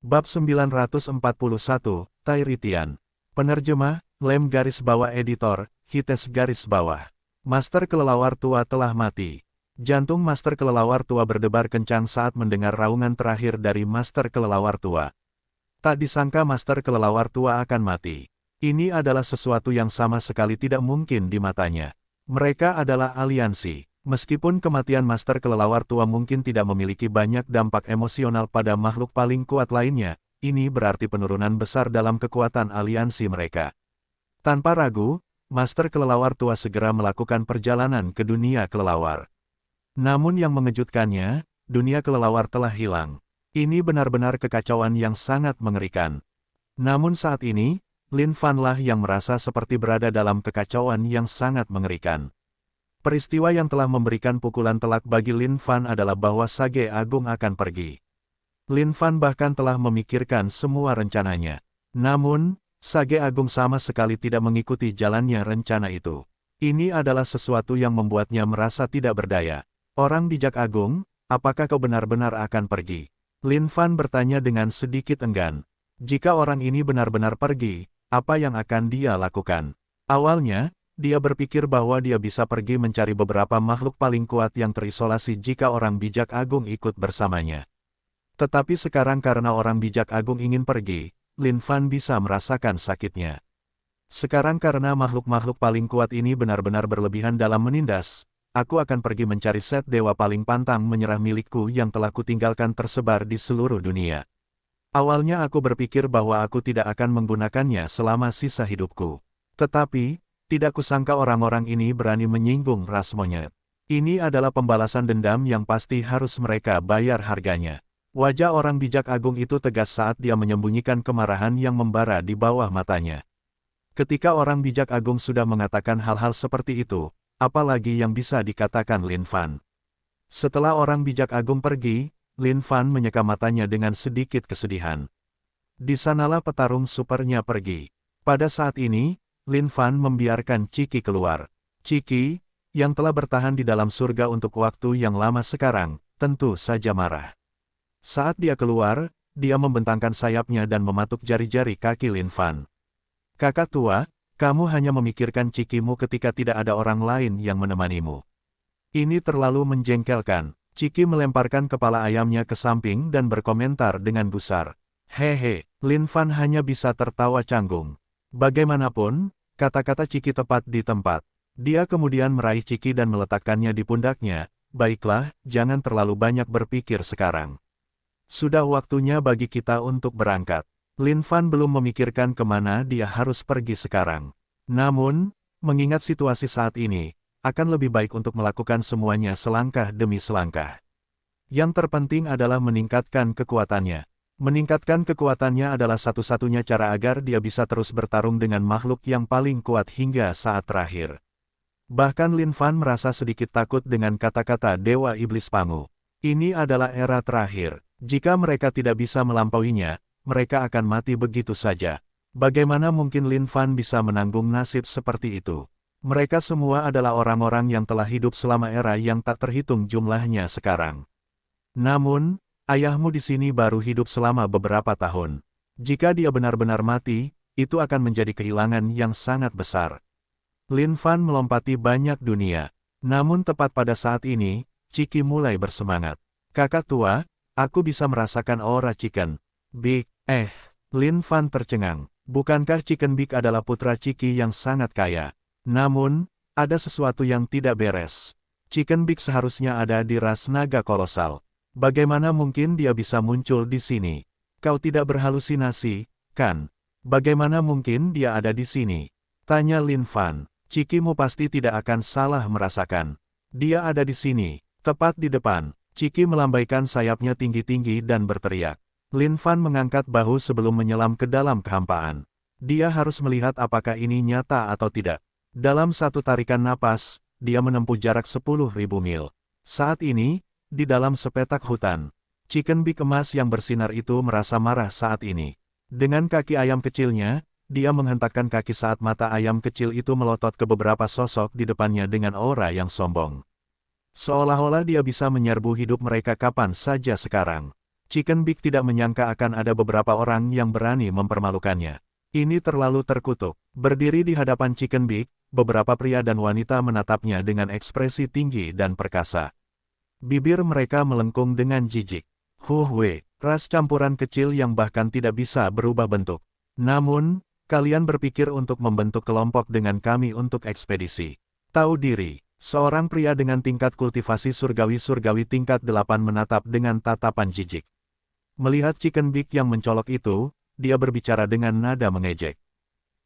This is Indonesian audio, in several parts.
Bab 941, Tairitian. Penerjemah, Lem garis bawah editor, Hites garis bawah. Master kelelawar tua telah mati. Jantung Master kelelawar tua berdebar kencang saat mendengar raungan terakhir dari Master kelelawar tua. Tak disangka Master kelelawar tua akan mati. Ini adalah sesuatu yang sama sekali tidak mungkin di matanya. Mereka adalah aliansi. Meskipun kematian Master kelelawar tua mungkin tidak memiliki banyak dampak emosional pada makhluk paling kuat lainnya, ini berarti penurunan besar dalam kekuatan aliansi mereka. Tanpa ragu, Master kelelawar tua segera melakukan perjalanan ke dunia kelelawar. Namun yang mengejutkannya, dunia kelelawar telah hilang. Ini benar-benar kekacauan yang sangat mengerikan. Namun saat ini, Lin Fan lah yang merasa seperti berada dalam kekacauan yang sangat mengerikan. Peristiwa yang telah memberikan pukulan telak bagi Lin Fan adalah bahwa Sage Agung akan pergi. Lin Fan bahkan telah memikirkan semua rencananya. Namun, Sage Agung sama sekali tidak mengikuti jalannya rencana itu. Ini adalah sesuatu yang membuatnya merasa tidak berdaya. Orang bijak agung, apakah kau benar-benar akan pergi? Lin Fan bertanya dengan sedikit enggan. Jika orang ini benar-benar pergi, apa yang akan dia lakukan? Awalnya, dia berpikir bahwa dia bisa pergi mencari beberapa makhluk paling kuat yang terisolasi jika orang bijak agung ikut bersamanya. Tetapi sekarang karena orang bijak agung ingin pergi, Lin Fan bisa merasakan sakitnya. Sekarang karena makhluk-makhluk paling kuat ini benar-benar berlebihan dalam menindas, aku akan pergi mencari set dewa paling pantang menyerah milikku yang telah kutinggalkan tersebar di seluruh dunia. Awalnya aku berpikir bahwa aku tidak akan menggunakannya selama sisa hidupku. Tetapi, tidak kusangka orang-orang ini berani menyinggung ras monyet. Ini adalah pembalasan dendam yang pasti harus mereka bayar harganya. Wajah orang bijak agung itu tegas saat dia menyembunyikan kemarahan yang membara di bawah matanya. Ketika orang bijak agung sudah mengatakan hal-hal seperti itu, apalagi yang bisa dikatakan Lin Fan. Setelah orang bijak agung pergi, Lin Fan menyeka matanya dengan sedikit kesedihan. Di sanalah petarung supernya pergi. Pada saat ini, Lin Fan membiarkan Ciki keluar. Ciki, yang telah bertahan di dalam surga untuk waktu yang lama sekarang, tentu saja marah. Saat dia keluar, dia membentangkan sayapnya dan mematuk jari-jari kaki Lin Fan. Kakak tua, kamu hanya memikirkan Cikimu ketika tidak ada orang lain yang menemanimu. Ini terlalu menjengkelkan. Ciki melemparkan kepala ayamnya ke samping dan berkomentar dengan gusar. Hehe, Lin Fan hanya bisa tertawa canggung. Bagaimanapun, kata-kata Ciki tepat di tempat. Dia kemudian meraih Ciki dan meletakkannya di pundaknya. Baiklah, jangan terlalu banyak berpikir sekarang. Sudah waktunya bagi kita untuk berangkat. Lin Fan belum memikirkan kemana dia harus pergi sekarang. Namun, mengingat situasi saat ini, akan lebih baik untuk melakukan semuanya selangkah demi selangkah. Yang terpenting adalah meningkatkan kekuatannya. Meningkatkan kekuatannya adalah satu-satunya cara agar dia bisa terus bertarung dengan makhluk yang paling kuat hingga saat terakhir. Bahkan Lin Fan merasa sedikit takut dengan kata-kata Dewa Iblis Pangu. Ini adalah era terakhir. Jika mereka tidak bisa melampauinya, mereka akan mati begitu saja. Bagaimana mungkin Lin Fan bisa menanggung nasib seperti itu? Mereka semua adalah orang-orang yang telah hidup selama era yang tak terhitung jumlahnya sekarang. Namun, ayahmu di sini baru hidup selama beberapa tahun. Jika dia benar-benar mati, itu akan menjadi kehilangan yang sangat besar. Lin Fan melompati banyak dunia. Namun tepat pada saat ini, Ciki mulai bersemangat. Kakak tua, aku bisa merasakan aura Chicken Big. Lin Fan tercengang. Bukankah Chicken Big adalah putra Ciki yang sangat kaya? Namun, ada sesuatu yang tidak beres. Chicken Big seharusnya ada di ras naga kolosal. Bagaimana mungkin dia bisa muncul di sini? Kau tidak berhalusinasi, kan? Bagaimana mungkin dia ada di sini? Tanya Lin Fan. Cikimu pasti tidak akan salah merasakan. Dia ada di sini, tepat di depan. Ciki melambaikan sayapnya tinggi-tinggi dan berteriak. Lin Fan mengangkat bahu sebelum menyelam ke dalam kehampaan. Dia harus melihat apakah ini nyata atau tidak. Dalam satu tarikan napas, dia menempuh jarak 10.000 mil. Saat ini, di dalam sepetak hutan, Chicken Big emas yang bersinar itu merasa marah saat ini. Dengan kaki ayam kecilnya, dia menghentakkan kaki saat mata ayam kecil itu melotot ke beberapa sosok di depannya dengan aura yang sombong. Seolah-olah dia bisa menyerbu hidup mereka kapan saja sekarang. Chicken Big tidak menyangka akan ada beberapa orang yang berani mempermalukannya. Ini terlalu terkutuk. Berdiri di hadapan Chicken Big, beberapa pria dan wanita menatapnya dengan ekspresi tinggi dan perkasa. Bibir mereka melengkung dengan jijik. Huhwe, ras campuran kecil yang bahkan tidak bisa berubah bentuk. Namun, kalian berpikir untuk membentuk kelompok dengan kami untuk ekspedisi. Tahu diri, seorang pria dengan tingkat kultivasi surgawi-surgawi tingkat 8 menatap dengan tatapan jijik. Melihat Chicken Big yang mencolok itu, dia berbicara dengan nada mengejek.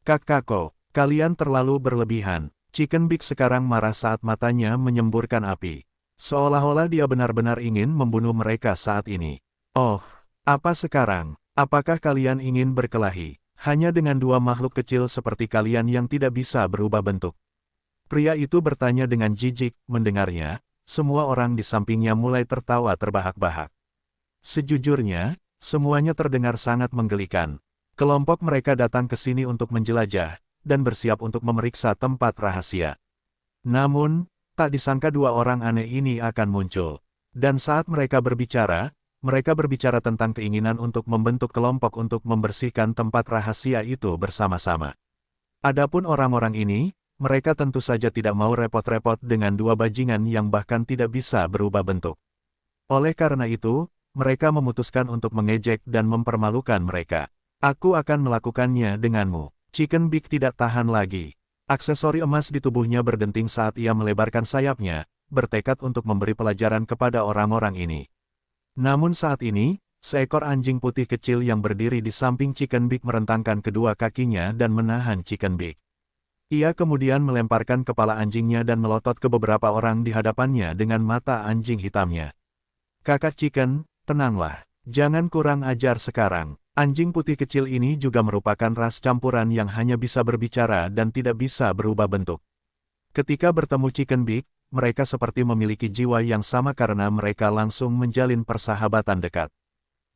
Kakako, kalian terlalu berlebihan. Chicken Big sekarang marah saat matanya menyemburkan api. Seolah-olah dia benar-benar ingin membunuh mereka saat ini. Oh, apa sekarang? Apakah kalian ingin berkelahi? Hanya dengan dua makhluk kecil seperti kalian yang tidak bisa berubah bentuk. Pria itu bertanya dengan jijik. Mendengarnya, semua orang di sampingnya mulai tertawa terbahak-bahak. Sejujurnya, semuanya terdengar sangat menggelikan. Kelompok mereka datang ke sini untuk menjelajah, dan bersiap untuk memeriksa tempat rahasia. Namun, tak disangka dua orang aneh ini akan muncul. Dan saat mereka berbicara tentang keinginan untuk membentuk kelompok untuk membersihkan tempat rahasia itu bersama-sama. Adapun orang-orang ini, mereka tentu saja tidak mau repot-repot dengan dua bajingan yang bahkan tidak bisa berubah bentuk. Oleh karena itu, mereka memutuskan untuk mengejek dan mempermalukan mereka. Aku akan melakukannya denganmu. Chicken Big tidak tahan lagi. Aksesori emas di tubuhnya berdenting saat ia melebarkan sayapnya, bertekad untuk memberi pelajaran kepada orang-orang ini. Namun saat ini, seekor anjing putih kecil yang berdiri di samping Chicken Big merentangkan kedua kakinya dan menahan Chicken Big. Ia kemudian melemparkan kepala anjingnya dan melotot ke beberapa orang di hadapannya dengan mata anjing hitamnya. Kakak Chicken, tenanglah. Jangan kurang ajar sekarang. Anjing putih kecil ini juga merupakan ras campuran yang hanya bisa berbicara dan tidak bisa berubah bentuk. Ketika bertemu Chicken Big, mereka seperti memiliki jiwa yang sama karena mereka langsung menjalin persahabatan dekat.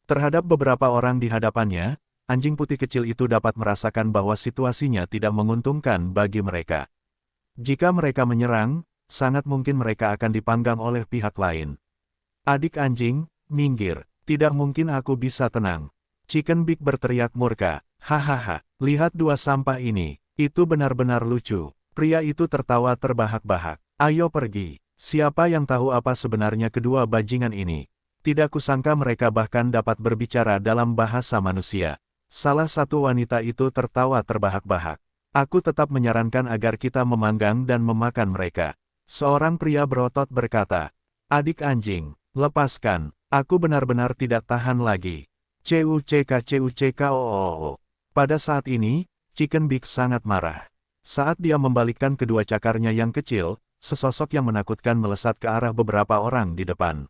Terhadap beberapa orang di hadapannya, anjing putih kecil itu dapat merasakan bahwa situasinya tidak menguntungkan bagi mereka. Jika mereka menyerang, sangat mungkin mereka akan dipanggang oleh pihak lain. Adik anjing, minggir, tidak mungkin aku bisa tenang. Chicken Big berteriak murka. Hahaha, lihat dua sampah ini. Itu benar-benar lucu. Pria itu tertawa terbahak-bahak. Ayo pergi. Siapa yang tahu apa sebenarnya kedua bajingan ini? Tidak kusangka mereka bahkan dapat berbicara dalam bahasa manusia. Salah satu wanita itu tertawa terbahak-bahak. Aku tetap menyarankan agar kita memanggang dan memakan mereka. Seorang pria berotot berkata. Adik anjing, lepaskan. Aku benar-benar tidak tahan lagi. CUCK. Pada saat ini, Chicken Big sangat marah. Saat dia membalikkan kedua cakarnya yang kecil, sesosok yang menakutkan melesat ke arah beberapa orang di depan.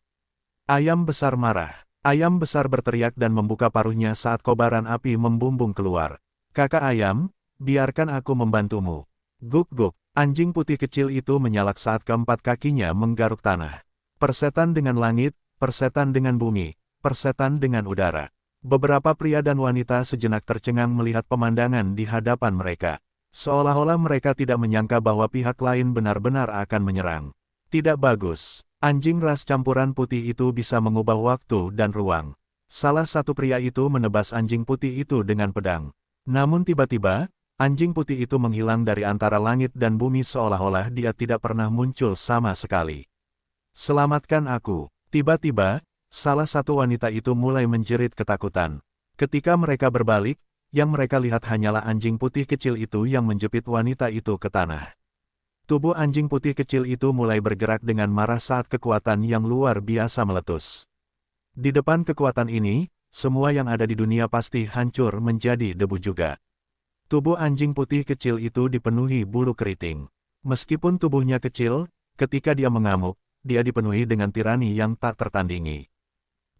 Ayam besar marah. Ayam besar berteriak dan membuka paruhnya saat kobaran api membumbung keluar. Kakak ayam, biarkan aku membantumu. Guk-guk, anjing putih kecil itu menyalak saat keempat kakinya menggaruk tanah. Persetan dengan langit, persetan dengan bumi, persetan dengan udara. Beberapa pria dan wanita sejenak tercengang melihat pemandangan di hadapan mereka. Seolah-olah mereka tidak menyangka bahwa pihak lain benar-benar akan menyerang. Tidak bagus. Anjing ras campuran putih itu bisa mengubah waktu dan ruang. Salah satu pria itu menebas anjing putih itu dengan pedang. Namun tiba-tiba, anjing putih itu menghilang dari antara langit dan bumi seolah-olah dia tidak pernah muncul sama sekali. Selamatkan aku. Tiba-tiba, salah satu wanita itu mulai menjerit ketakutan. Ketika mereka berbalik, yang mereka lihat hanyalah anjing putih kecil itu yang menjepit wanita itu ke tanah. Tubuh anjing putih kecil itu mulai bergerak dengan marah saat kekuatan yang luar biasa meletus. Di depan kekuatan ini, semua yang ada di dunia pasti hancur menjadi debu juga. Tubuh anjing putih kecil itu dipenuhi bulu keriting. Meskipun tubuhnya kecil, ketika dia mengamuk, dia dipenuhi dengan tirani yang tak tertandingi.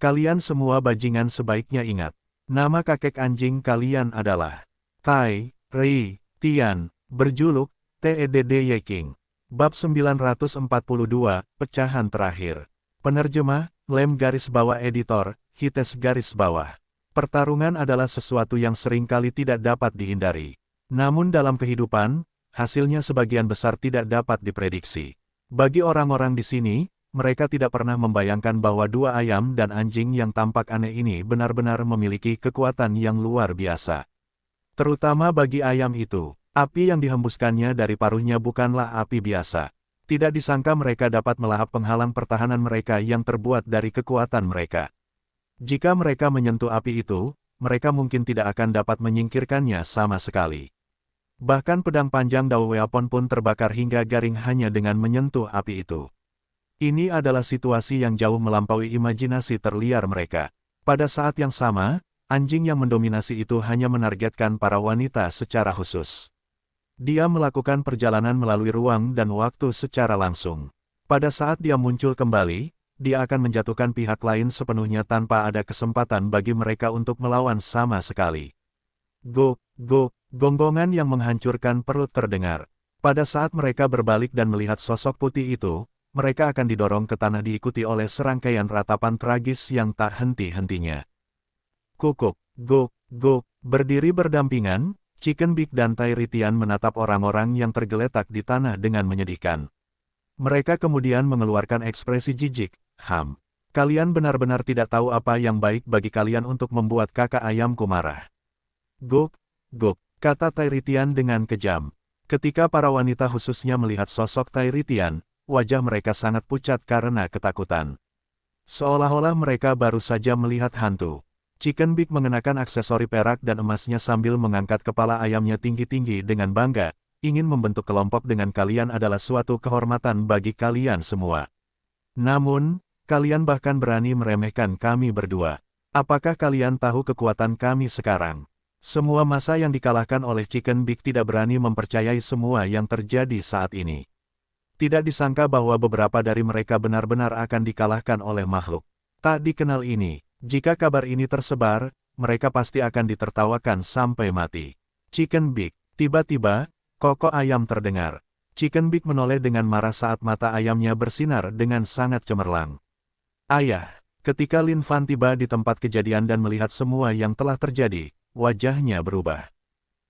Kalian semua bajingan sebaiknya ingat. Nama kakek anjing kalian adalah Tai, Ri, Tian, berjuluk TEDD Yeking. Bab 942, Pecahan Terakhir. Penerjemah, Lem garis bawah editor, Hites garis bawah. Pertarungan adalah sesuatu yang seringkali tidak dapat dihindari. Namun dalam kehidupan, hasilnya sebagian besar tidak dapat diprediksi. Bagi orang-orang di sini, mereka tidak pernah membayangkan bahwa dua ayam dan anjing yang tampak aneh ini benar-benar memiliki kekuatan yang luar biasa. Terutama bagi ayam itu, api yang dihembuskannya dari paruhnya bukanlah api biasa. Tidak disangka mereka dapat melahap penghalang pertahanan mereka yang terbuat dari kekuatan mereka. Jika mereka menyentuh api itu, mereka mungkin tidak akan dapat menyingkirkannya sama sekali. Bahkan pedang panjang Dao Weapon pun terbakar hingga garing hanya dengan menyentuh api itu. Ini adalah situasi yang jauh melampaui imajinasi terliar mereka. Pada saat yang sama, anjing yang mendominasi itu hanya menargetkan para wanita secara khusus. Dia melakukan perjalanan melalui ruang dan waktu secara langsung. Pada saat dia muncul kembali, dia akan menjatuhkan pihak lain sepenuhnya tanpa ada kesempatan bagi mereka untuk melawan sama sekali. Go, go, gonggongan yang menghancurkan perut terdengar. Pada saat mereka berbalik dan melihat sosok putih itu, mereka akan didorong ke tanah diikuti oleh serangkaian ratapan tragis yang tak henti-hentinya. Kukuk, go, go, berdiri berdampingan, Chicken Big dan Tai Ritian menatap orang-orang yang tergeletak di tanah dengan menyedihkan. Mereka kemudian mengeluarkan ekspresi jijik, Kalian benar-benar tidak tahu apa yang baik bagi kalian untuk membuat kakak ayamku marah. Gok, gok, kata Tai Ritian dengan kejam. Ketika para wanita khususnya melihat sosok Tai Ritian, wajah mereka sangat pucat karena ketakutan. Seolah-olah mereka baru saja melihat hantu. Chicken Big mengenakan aksesori perak dan emasnya sambil mengangkat kepala ayamnya tinggi-tinggi dengan bangga, ingin membentuk kelompok dengan kalian adalah suatu kehormatan bagi kalian semua. Namun, kalian bahkan berani meremehkan kami berdua. Apakah kalian tahu kekuatan kami sekarang? Semua massa yang dikalahkan oleh Chicken Big tidak berani mempercayai semua yang terjadi saat ini. Tidak disangka bahwa beberapa dari mereka benar-benar akan dikalahkan oleh makhluk tak dikenal ini. Jika kabar ini tersebar, mereka pasti akan ditertawakan sampai mati. Chicken Big, tiba-tiba, kokok ayam terdengar. Chicken Big menoleh dengan marah saat mata ayamnya bersinar dengan sangat cemerlang. Ayah, ketika Lin Fan tiba di tempat kejadian dan melihat semua yang telah terjadi, wajahnya berubah.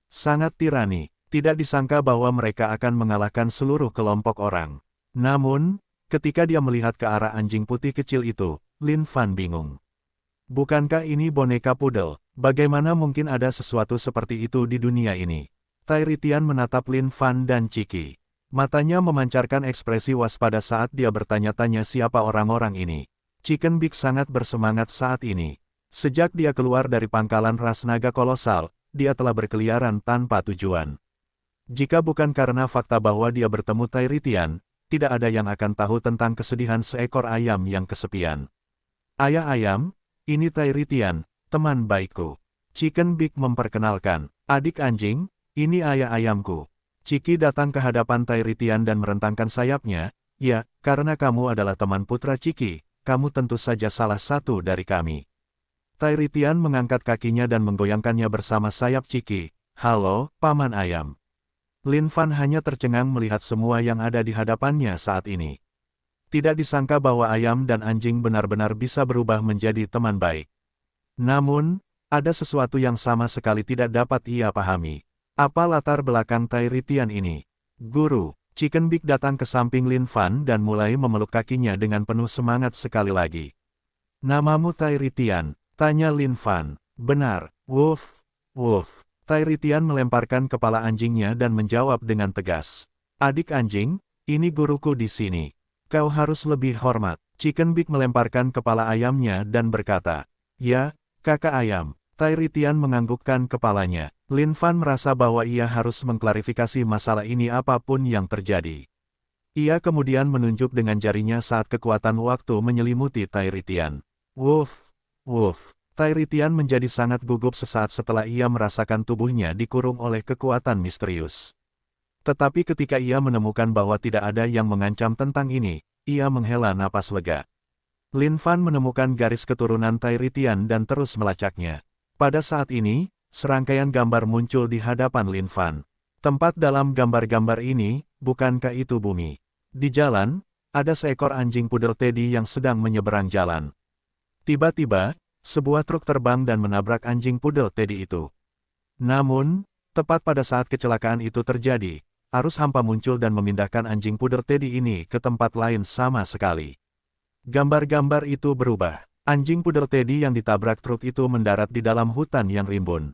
Sangat tirani. Tidak disangka bahwa mereka akan mengalahkan seluruh kelompok orang. Namun, ketika dia melihat ke arah anjing putih kecil itu, Lin Fan bingung. Bukankah ini boneka pudel? Bagaimana mungkin ada sesuatu seperti itu di dunia ini? Tai Ritian menatap Lin Fan dan Chiki. Matanya memancarkan ekspresi waspada saat dia bertanya-tanya siapa orang-orang ini. Chicken Big sangat bersemangat saat ini. Sejak dia keluar dari pangkalan ras naga kolosal, dia telah berkeliaran tanpa tujuan. Jika bukan karena fakta bahwa dia bertemu Tai Ritian, tidak ada yang akan tahu tentang kesedihan seekor ayam yang kesepian. Ayah ayam, ini Tai Ritian, teman baikku. Chicken Big memperkenalkan, adik anjing, ini ayah ayamku. Chiki datang ke hadapan Tai Ritian dan merentangkan sayapnya, ya, karena kamu adalah teman putra Chiki, kamu tentu saja salah satu dari kami. Tai Ritian mengangkat kakinya dan menggoyangkannya bersama sayap Chiki. Halo, paman ayam. Lin Fan hanya tercengang melihat semua yang ada di hadapannya saat ini. Tidak disangka bahwa ayam dan anjing benar-benar bisa berubah menjadi teman baik. Namun, ada sesuatu yang sama sekali tidak dapat ia pahami. Apa latar belakang Tai Ritian ini? Guru, Chicken Big datang ke samping Lin Fan dan mulai memeluk kakinya dengan penuh semangat sekali lagi. Namamu Tai Ritian, tanya Lin Fan. Benar, Wolf, Wolf. Tai Ritian melemparkan kepala anjingnya dan menjawab dengan tegas. Adik anjing, ini guruku di sini. Kau harus lebih hormat. Chicken Big melemparkan kepala ayamnya dan berkata, ya, kakak ayam. Tai Ritian menganggukkan kepalanya. Lin Fan merasa bahwa ia harus mengklarifikasi masalah ini apapun yang terjadi. Ia kemudian menunjuk dengan jarinya saat kekuatan waktu menyelimuti Tai Ritian. Wolf, Wolf. Tai Ritian menjadi sangat gugup sesaat setelah ia merasakan tubuhnya dikurung oleh kekuatan misterius. Tetapi ketika ia menemukan bahwa tidak ada yang mengancam tentang ini, ia menghela napas lega. Lin Fan menemukan garis keturunan Tai Ritian dan terus melacaknya. Pada saat ini, serangkaian gambar muncul di hadapan Lin Fan. Tempat dalam gambar-gambar ini, bukankah itu bumi? Di jalan, ada seekor anjing pudel Teddy yang sedang menyeberang jalan. Tiba-tiba, sebuah truk terbang dan menabrak anjing pudel Teddy itu. Namun, tepat pada saat kecelakaan itu terjadi, arus hampa muncul dan memindahkan anjing pudel Teddy ini ke tempat lain sama sekali. Gambar-gambar itu berubah. Anjing pudel Teddy yang ditabrak truk itu mendarat di dalam hutan yang rimbun.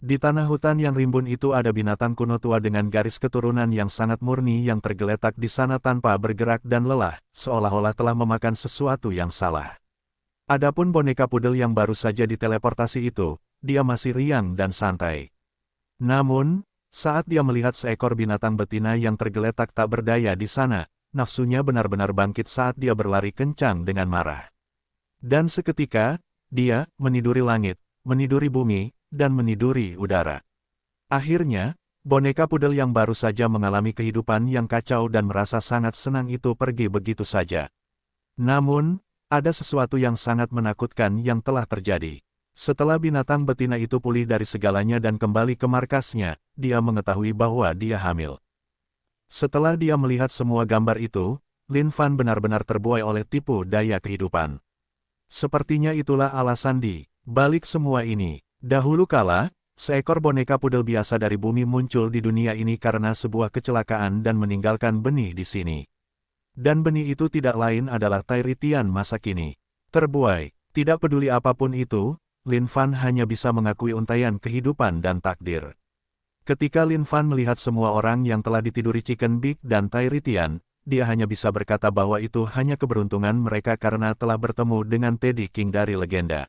Di tanah hutan yang rimbun itu ada binatang kuno tua dengan garis keturunan yang sangat murni yang tergeletak di sana tanpa bergerak dan lelah, seolah-olah telah memakan sesuatu yang salah. Adapun boneka pudel yang baru saja diteleportasi itu, dia masih riang dan santai. Namun, saat dia melihat seekor binatang betina yang tergeletak tak berdaya di sana, nafsunya benar-benar bangkit saat dia berlari kencang dengan marah. Dan seketika, dia meniduri langit, meniduri bumi, dan meniduri udara. Akhirnya, boneka pudel yang baru saja mengalami kehidupan yang kacau dan merasa sangat senang itu pergi begitu saja. Namun, ada sesuatu yang sangat menakutkan yang telah terjadi. Setelah binatang betina itu pulih dari segalanya dan kembali ke markasnya, dia mengetahui bahwa dia hamil. Setelah dia melihat semua gambar itu, Lin Fan benar-benar terbuai oleh tipu daya kehidupan. Sepertinya itulah alasan di balik semua ini. Dahulu kala, seekor boneka pudel biasa dari bumi muncul di dunia ini karena sebuah kecelakaan dan meninggalkan benih di sini. Dan benih itu tidak lain adalah Tairitian masa kini. Terbuai, tidak peduli apapun itu, Lin Fan hanya bisa mengakui untaian kehidupan dan takdir. Ketika Lin Fan melihat semua orang yang telah ditiduri Chicken Big dan Tairitian, dia hanya bisa berkata bahwa itu hanya keberuntungan mereka karena telah bertemu dengan Teddy King dari legenda.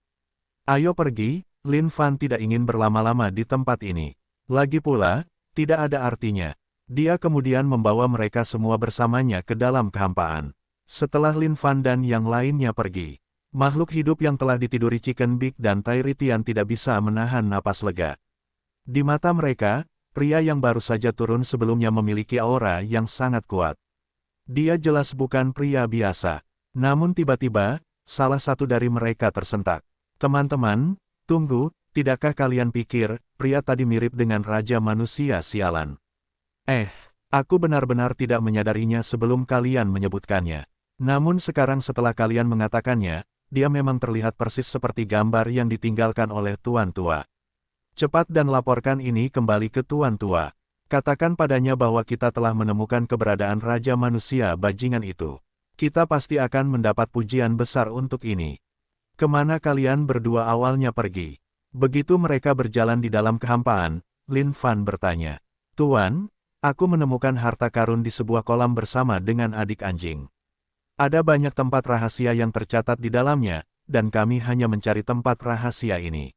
Ayo pergi. Lin Fan tidak ingin berlama-lama di tempat ini. Lagi pula, tidak ada artinya. Dia kemudian membawa mereka semua bersamanya ke dalam kehampaan. Setelah Lin Fan dan yang lainnya pergi, makhluk hidup yang telah ditiduri Chicken Big dan Tairitian tidak bisa menahan napas lega. Di mata mereka, pria yang baru saja turun sebelumnya memiliki aura yang sangat kuat. Dia jelas bukan pria biasa. Namun tiba-tiba, salah satu dari mereka tersentak. Teman-teman, tunggu, tidakkah kalian pikir, pria tadi mirip dengan Raja Manusia sialan? Aku benar-benar tidak menyadarinya sebelum kalian menyebutkannya. Namun sekarang setelah kalian mengatakannya, dia memang terlihat persis seperti gambar yang ditinggalkan oleh Tuan Tua. Cepat dan laporkan ini kembali ke Tuan Tua. Katakan padanya bahwa kita telah menemukan keberadaan Raja Manusia bajingan itu. Kita pasti akan mendapat pujian besar untuk ini. Kemana kalian berdua awalnya pergi? Begitu mereka berjalan di dalam kehampaan, Lin Fan bertanya. Tuan, aku menemukan harta karun di sebuah kolam bersama dengan adik anjing. Ada banyak tempat rahasia yang tercatat di dalamnya, dan kami hanya mencari tempat rahasia ini.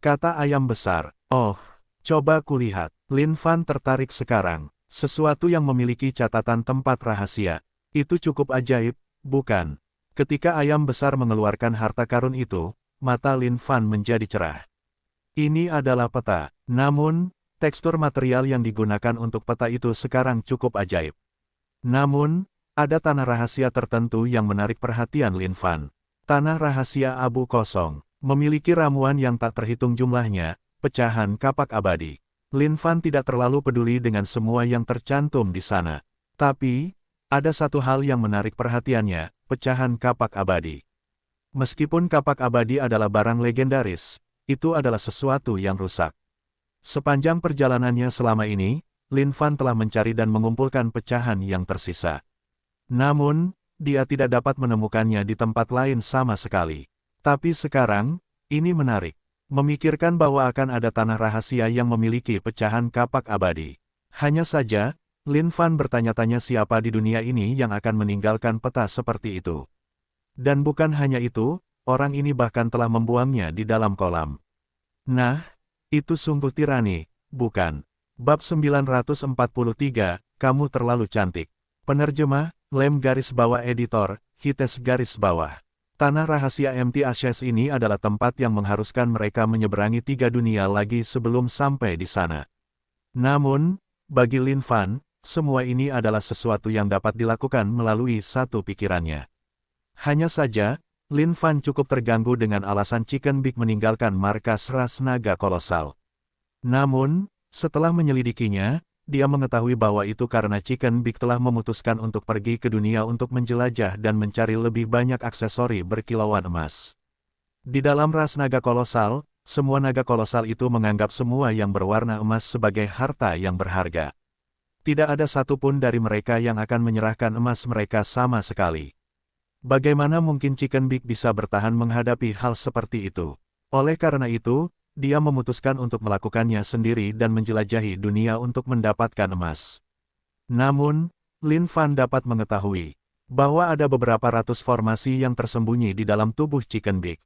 Kata ayam besar. Oh, coba kulihat. Lin Fan tertarik sekarang. Sesuatu yang memiliki catatan tempat rahasia. Itu cukup ajaib, bukan? Ketika ayam besar mengeluarkan harta karun itu, mata Lin Fan menjadi cerah. Ini adalah peta, namun, tekstur material yang digunakan untuk peta itu sekarang cukup ajaib. Namun, ada tanah rahasia tertentu yang menarik perhatian Lin Fan. Tanah rahasia abu kosong, memiliki ramuan yang tak terhitung jumlahnya, pecahan kapak abadi. Lin Fan tidak terlalu peduli dengan semua yang tercantum di sana. Tapi, ada satu hal yang menarik perhatiannya, pecahan kapak abadi. Meskipun kapak abadi adalah barang legendaris, itu adalah sesuatu yang rusak. Sepanjang perjalanannya selama ini, Lin Fan telah mencari dan mengumpulkan pecahan yang tersisa. Namun, dia tidak dapat menemukannya di tempat lain sama sekali. Tapi sekarang, ini menarik. Memikirkan bahwa akan ada tanah rahasia yang memiliki pecahan kapak abadi. Hanya saja, Lin Fan bertanya-tanya siapa di dunia ini yang akan meninggalkan peta seperti itu. Dan bukan hanya itu, orang ini bahkan telah membuangnya di dalam kolam. Nah, itu sungguh tirani, bukan? Bab 943, kamu terlalu cantik. Penerjemah, Lem garis bawah editor, Hites garis bawah. Tanah rahasia MT Ashes ini adalah tempat yang mengharuskan mereka menyeberangi 3 dunia lagi sebelum sampai di sana. Namun, bagi Lin Fan, semua ini adalah sesuatu yang dapat dilakukan melalui satu pikirannya. Hanya saja, Lin Fan cukup terganggu dengan alasan Chicken Big meninggalkan markas ras naga kolosal. Namun, setelah menyelidikinya, dia mengetahui bahwa itu karena Chicken Big telah memutuskan untuk pergi ke dunia untuk menjelajah dan mencari lebih banyak aksesori berkilauan emas. Di dalam ras naga kolosal, semua naga kolosal itu menganggap semua yang berwarna emas sebagai harta yang berharga. Tidak ada satupun dari mereka yang akan menyerahkan emas mereka sama sekali. Bagaimana mungkin Chicken Big bisa bertahan menghadapi hal seperti itu? Oleh karena itu, dia memutuskan untuk melakukannya sendiri dan menjelajahi dunia untuk mendapatkan emas. Namun, Lin Fan dapat mengetahui bahwa ada beberapa ratus formasi yang tersembunyi di dalam tubuh Chicken Big.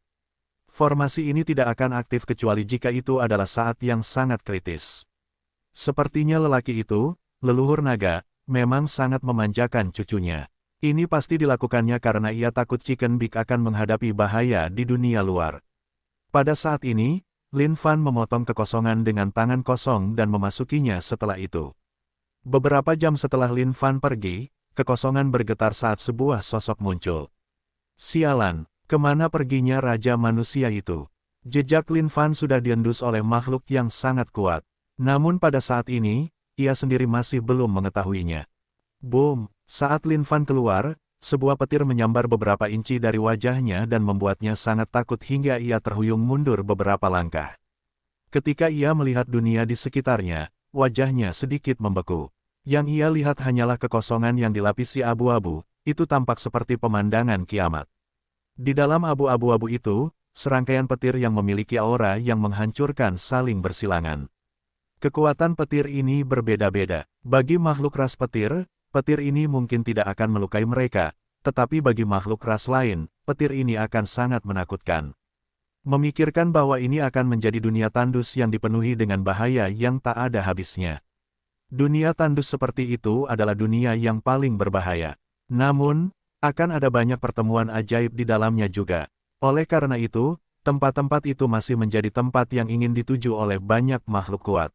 Formasi ini tidak akan aktif kecuali jika itu adalah saat yang sangat kritis. Sepertinya lelaki itu, leluhur naga, memang sangat memanjakan cucunya. Ini pasti dilakukannya karena ia takut Chicken Big akan menghadapi bahaya di dunia luar. Pada saat ini, Lin Fan memotong kekosongan dengan tangan kosong dan memasukinya setelah itu. Beberapa jam setelah Lin Fan pergi, kekosongan bergetar saat sebuah sosok muncul. Sialan, kemana perginya Raja Manusia itu? Jejak Lin Fan sudah diendus oleh makhluk yang sangat kuat. Namun pada saat ini, ia sendiri masih belum mengetahuinya. Boom! Saat Lin Fan keluar, sebuah petir menyambar beberapa inci dari wajahnya dan membuatnya sangat takut hingga ia terhuyung mundur beberapa langkah. Ketika ia melihat dunia di sekitarnya, wajahnya sedikit membeku. Yang ia lihat hanyalah kekosongan yang dilapisi abu-abu, itu tampak seperti pemandangan kiamat. Di dalam abu-abu itu, serangkaian petir yang memiliki aura yang menghancurkan saling bersilangan. Kekuatan petir ini berbeda-beda. Bagi makhluk ras petir, petir ini mungkin tidak akan melukai mereka, tetapi bagi makhluk ras lain, petir ini akan sangat menakutkan. Memikirkan bahwa ini akan menjadi dunia tandus yang dipenuhi dengan bahaya yang tak ada habisnya. Dunia tandus seperti itu adalah dunia yang paling berbahaya. Namun, akan ada banyak pertemuan ajaib di dalamnya juga. Oleh karena itu, tempat-tempat itu masih menjadi tempat yang ingin dituju oleh banyak makhluk kuat.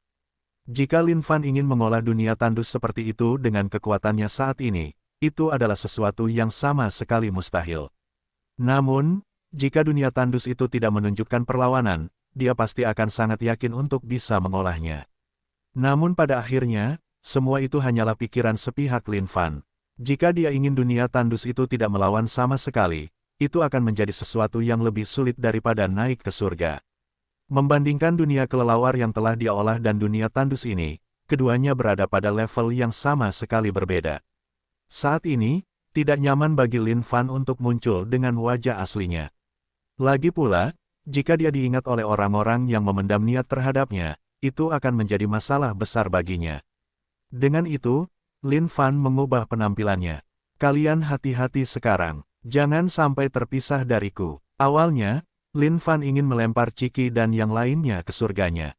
Jika Lin Fan ingin mengolah dunia tandus seperti itu dengan kekuatannya saat ini, itu adalah sesuatu yang sama sekali mustahil. Namun, jika dunia tandus itu tidak menunjukkan perlawanan, dia pasti akan sangat yakin untuk bisa mengolahnya. Namun pada akhirnya, semua itu hanyalah pikiran sepihak Lin Fan. Jika dia ingin dunia tandus itu tidak melawan sama sekali, itu akan menjadi sesuatu yang lebih sulit daripada naik ke surga. Membandingkan dunia kelelawar yang telah dia olah dan dunia tandus ini, keduanya berada pada level yang sama sekali berbeda. Saat ini, tidak nyaman bagi Lin Fan untuk muncul dengan wajah aslinya. Lagi pula, jika dia diingat oleh orang-orang yang memendam niat terhadapnya, itu akan menjadi masalah besar baginya. Dengan itu, Lin Fan mengubah penampilannya. Kalian hati-hati sekarang, jangan sampai terpisah dariku. Awalnya, Lin Fan ingin melempar Ciki dan yang lainnya ke surganya.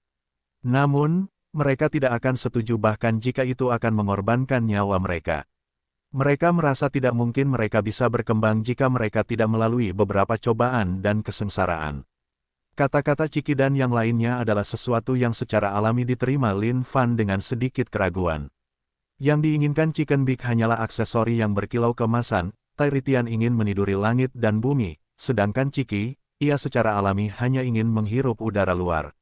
Namun, mereka tidak akan setuju bahkan jika itu akan mengorbankan nyawa mereka. Mereka merasa tidak mungkin mereka bisa berkembang jika mereka tidak melalui beberapa cobaan dan kesengsaraan. Kata-kata Ciki dan yang lainnya adalah sesuatu yang secara alami diterima Lin Fan dengan sedikit keraguan. Yang diinginkan Chicken Big hanyalah aksesori yang berkilau keemasan. Tai Ritian ingin meniduri langit dan bumi, sedangkan Ciki, ia secara alami hanya ingin menghirup udara luar.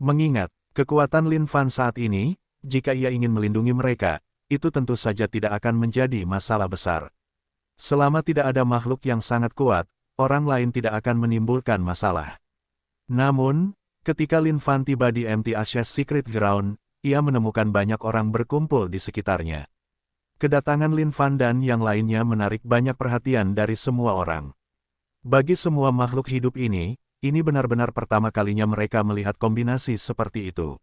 Mengingat kekuatan Lin Fan saat ini, jika ia ingin melindungi mereka, itu tentu saja tidak akan menjadi masalah besar. Selama tidak ada makhluk yang sangat kuat, orang lain tidak akan menimbulkan masalah. Namun, ketika Lin Fan tiba di MT Ashes Secret Ground, ia menemukan banyak orang berkumpul di sekitarnya. Kedatangan Lin Fan dan yang lainnya menarik banyak perhatian dari semua orang. Bagi semua makhluk hidup ini benar-benar pertama kalinya mereka melihat kombinasi seperti itu.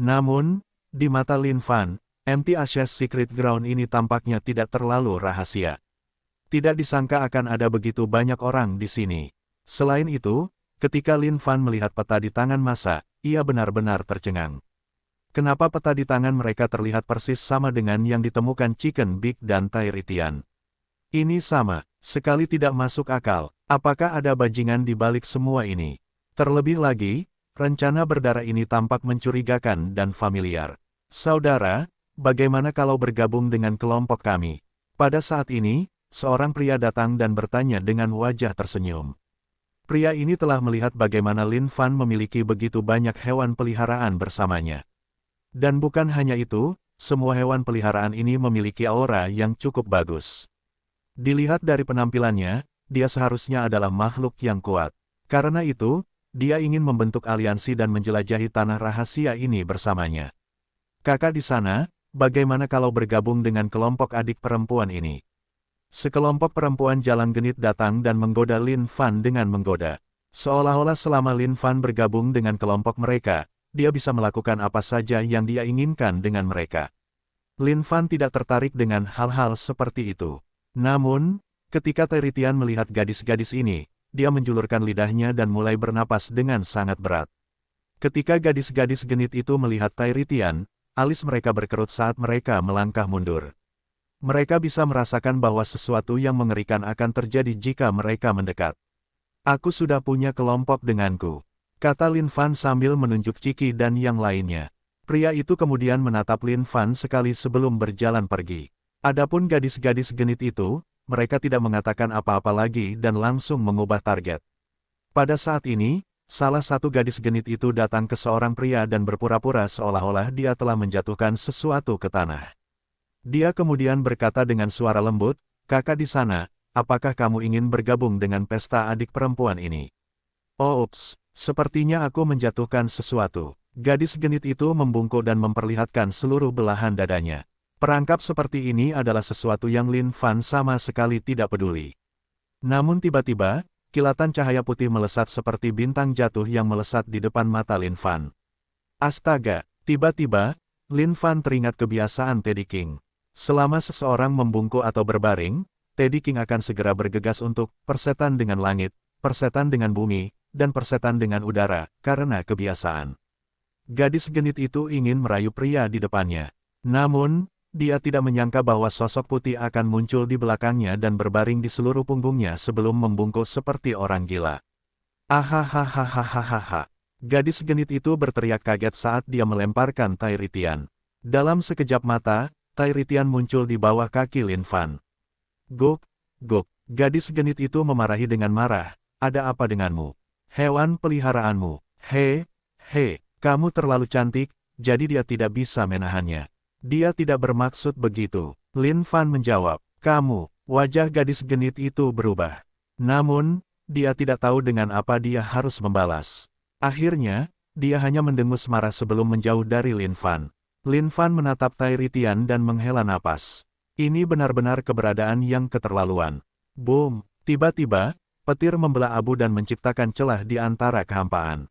Namun, di mata Lin Fan, MT Ashes Secret Ground ini tampaknya tidak terlalu rahasia. Tidak disangka akan ada begitu banyak orang di sini. Selain itu, ketika Lin Fan melihat peta di tangan masa, ia benar-benar tercengang. Kenapa peta di tangan mereka terlihat persis sama dengan yang ditemukan Chicken Big dan Tai Ritian? Ini sama, sekali tidak masuk akal. Apakah ada bajingan di balik semua ini? Terlebih lagi, rencana berdarah ini tampak mencurigakan dan familiar. Saudara, bagaimana kalau bergabung dengan kelompok kami? Pada saat ini, seorang pria datang dan bertanya dengan wajah tersenyum. Pria ini telah melihat bagaimana Lin Fan memiliki begitu banyak hewan peliharaan bersamanya. Dan bukan hanya itu, semua hewan peliharaan ini memiliki aura yang cukup bagus. Dilihat dari penampilannya, dia seharusnya adalah makhluk yang kuat. Karena itu, dia ingin membentuk aliansi dan menjelajahi tanah rahasia ini bersamanya. Kakak di sana, bagaimana kalau bergabung dengan kelompok adik perempuan ini? Sekelompok perempuan jalan genit datang dan menggoda Lin Fan dengan menggoda. Seolah-olah selama Lin Fan bergabung dengan kelompok mereka, dia bisa melakukan apa saja yang dia inginkan dengan mereka. Lin Fan tidak tertarik dengan hal-hal seperti itu. Namun, ketika Teritian melihat gadis-gadis ini, dia menjulurkan lidahnya dan mulai bernapas dengan sangat berat. Ketika gadis-gadis genit itu melihat Teritian, alis mereka berkerut saat mereka melangkah mundur. Mereka bisa merasakan bahwa sesuatu yang mengerikan akan terjadi jika mereka mendekat. Aku sudah punya kelompok denganku, kata Lin Fan sambil menunjuk Ciki dan yang lainnya. Pria itu kemudian menatap Lin Fan sekali sebelum berjalan pergi. Adapun gadis-gadis genit itu, mereka tidak mengatakan apa-apa lagi dan langsung mengubah target. Pada saat ini, salah satu gadis genit itu datang ke seorang pria dan berpura-pura seolah-olah dia telah menjatuhkan sesuatu ke tanah. Dia kemudian berkata dengan suara lembut, "Kakak di sana, apakah kamu ingin bergabung dengan pesta adik perempuan ini?" "Oh ups, sepertinya aku menjatuhkan sesuatu." Gadis genit itu membungkuk dan memperlihatkan seluruh belahan dadanya. Perangkap seperti ini adalah sesuatu yang Lin Fan sama sekali tidak peduli. Namun tiba-tiba, kilatan cahaya putih melesat seperti bintang jatuh yang melesat di depan mata Lin Fan. Astaga, tiba-tiba, Lin Fan teringat kebiasaan Teddy King. Selama seseorang membungkuk atau berbaring, Teddy King akan segera bergegas untuk persetan dengan langit, persetan dengan bumi, dan persetan dengan udara, karena kebiasaan. Gadis genit itu ingin merayu pria di depannya. Namun, dia tidak menyangka bahwa sosok putih akan muncul di belakangnya dan berbaring di seluruh punggungnya sebelum membungkuk seperti orang gila. Ahahahahahaha. Gadis genit itu berteriak kaget saat dia melemparkan Teritian. Dalam sekejap mata, Teritian muncul di bawah kaki Lin Fan. "Guk, guk." Gadis genit itu memarahi dengan marah, "Ada apa denganmu? Hewan peliharaanmu. He, kamu terlalu cantik, jadi dia tidak bisa menahannya." "Dia tidak bermaksud begitu." Lin Fan menjawab. "Kamu." Wajah gadis genit itu berubah. Namun, dia tidak tahu dengan apa dia harus membalas. Akhirnya, dia hanya mendengus marah sebelum menjauh dari Lin Fan. Lin Fan menatap Teritian dan menghela napas. Ini benar-benar keberadaan yang keterlaluan. Boom! Tiba-tiba, petir membelah abu dan menciptakan celah di antara kehampaan.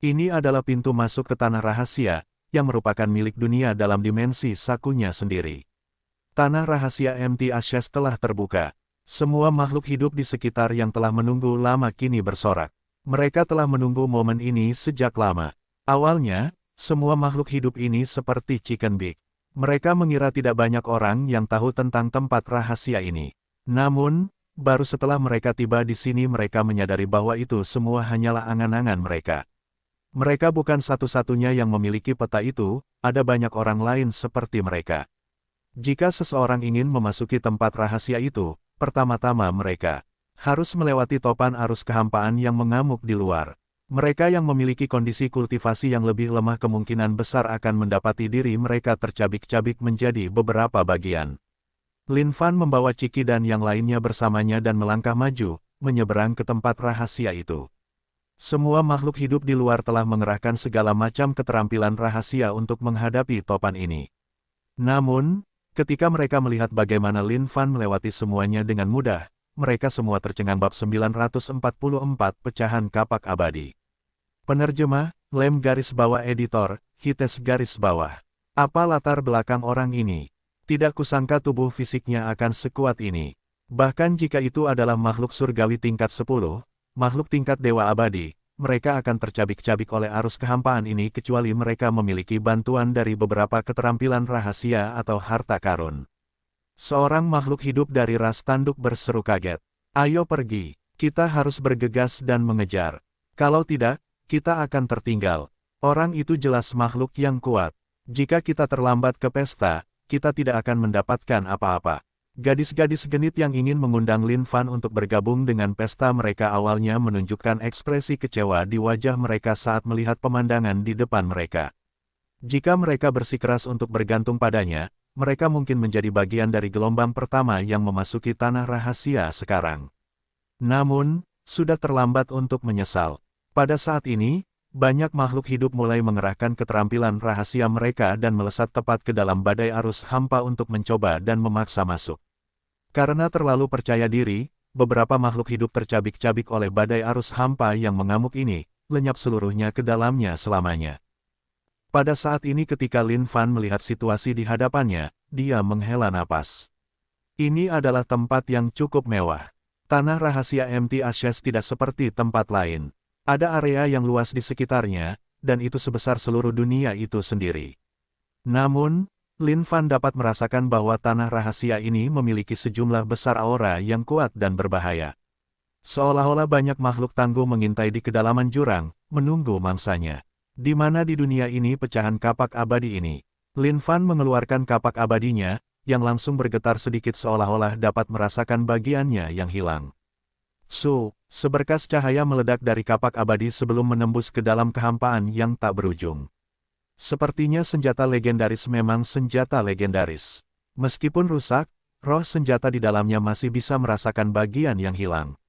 Ini adalah pintu masuk ke tanah rahasia, yang merupakan milik dunia dalam dimensi sakunya sendiri. Tanah rahasia MT Ashes telah terbuka. Semua makhluk hidup di sekitar yang telah menunggu lama kini bersorak. Mereka telah menunggu momen ini sejak lama. Awalnya, semua makhluk hidup ini seperti Chicken Big. Mereka mengira tidak banyak orang yang tahu tentang tempat rahasia ini. Namun, baru setelah mereka tiba di sini mereka menyadari bahwa itu semua hanyalah angan-angan mereka. Mereka bukan satu-satunya yang memiliki peta itu, ada banyak orang lain seperti mereka. Jika seseorang ingin memasuki tempat rahasia itu, pertama-tama mereka harus melewati topan arus kehampaan yang mengamuk di luar. Mereka yang memiliki kondisi kultivasi yang lebih lemah kemungkinan besar akan mendapati diri mereka tercabik-cabik menjadi beberapa bagian. Lin Fan membawa Ciki dan yang lainnya bersamanya dan melangkah maju, menyeberang ke tempat rahasia itu. Semua makhluk hidup di luar telah mengerahkan segala macam keterampilan rahasia untuk menghadapi topan ini. Namun, ketika mereka melihat bagaimana Lin Fan melewati semuanya dengan mudah, mereka semua tercengang. Bab 944 Pecahan Kapak Abadi. Penerjemah, Lem garis bawah editor, Hites garis bawah. Apa latar belakang orang ini? Tidak kusangka tubuh fisiknya akan sekuat ini. Bahkan jika itu adalah makhluk surgawi tingkat 10, makhluk tingkat dewa abadi, mereka akan tercabik-cabik oleh arus kehampaan ini kecuali mereka memiliki bantuan dari beberapa keterampilan rahasia atau harta karun. Seorang makhluk hidup dari ras tanduk berseru kaget. "Ayo pergi, kita harus bergegas dan mengejar. Kalau tidak, kita akan tertinggal." Orang itu jelas makhluk yang kuat. Jika kita terlambat ke pesta, kita tidak akan mendapatkan apa-apa. Gadis-gadis genit yang ingin mengundang Lin Fan untuk bergabung dengan pesta mereka awalnya menunjukkan ekspresi kecewa di wajah mereka saat melihat pemandangan di depan mereka. Jika mereka bersikeras untuk bergantung padanya, mereka mungkin menjadi bagian dari gelombang pertama yang memasuki tanah rahasia sekarang. Namun, sudah terlambat untuk menyesal. Pada saat ini, banyak makhluk hidup mulai mengerahkan keterampilan rahasia mereka dan melesat tepat ke dalam badai arus hampa untuk mencoba dan memaksa masuk. Karena terlalu percaya diri, beberapa makhluk hidup tercabik-cabik oleh badai arus hampa yang mengamuk ini, lenyap seluruhnya ke dalamnya selamanya. Pada saat ini ketika Lin Fan melihat situasi di hadapannya, dia menghela napas. Ini adalah tempat yang cukup mewah. Tanah rahasia MT Ashes tidak seperti tempat lain. Ada area yang luas di sekitarnya, dan itu sebesar seluruh dunia itu sendiri. Namun, Lin Fan dapat merasakan bahwa tanah rahasia ini memiliki sejumlah besar aura yang kuat dan berbahaya. Seolah-olah banyak makhluk tangguh mengintai di kedalaman jurang, menunggu mangsanya. Di mana di dunia ini pecahan kapak abadi ini? Lin Fan mengeluarkan kapak abadinya, yang langsung bergetar sedikit seolah-olah dapat merasakan bagiannya yang hilang. Seberkas cahaya meledak dari kapak abadi sebelum menembus ke dalam kehampaan yang tak berujung. Sepertinya senjata legendaris memang senjata legendaris. Meskipun rusak, roh senjata di dalamnya masih bisa merasakan bagian yang hilang.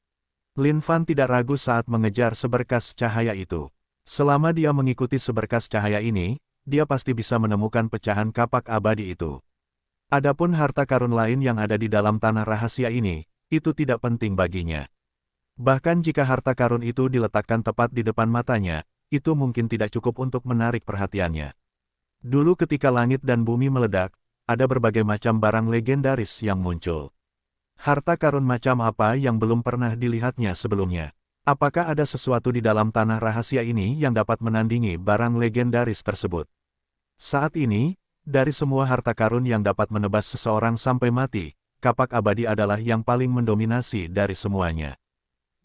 Lin Fan tidak ragu saat mengejar seberkas cahaya itu. Selama dia mengikuti seberkas cahaya ini, dia pasti bisa menemukan pecahan kapak abadi itu. Adapun harta karun lain yang ada di dalam tanah rahasia ini, itu tidak penting baginya. Bahkan jika harta karun itu diletakkan tepat di depan matanya, itu mungkin tidak cukup untuk menarik perhatiannya. Dulu ketika langit dan bumi meledak, ada berbagai macam barang legendaris yang muncul. Harta karun macam apa yang belum pernah dilihatnya sebelumnya? Apakah ada sesuatu di dalam tanah rahasia ini yang dapat menandingi barang legendaris tersebut? Saat ini, dari semua harta karun yang dapat menebas seseorang sampai mati, kapak abadi adalah yang paling mendominasi dari semuanya.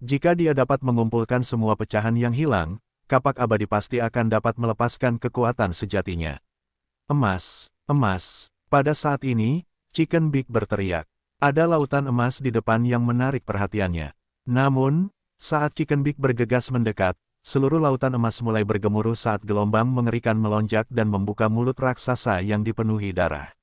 Jika dia dapat mengumpulkan semua pecahan yang hilang, kapak abadi pasti akan dapat melepaskan kekuatan sejatinya. Emas, emas. Pada saat ini, Chicken Big berteriak. Ada lautan emas di depan yang menarik perhatiannya. Namun, saat Chicken Big bergegas mendekat, seluruh lautan emas mulai bergemuruh saat gelombang mengerikan melonjak dan membuka mulut raksasa yang dipenuhi darah.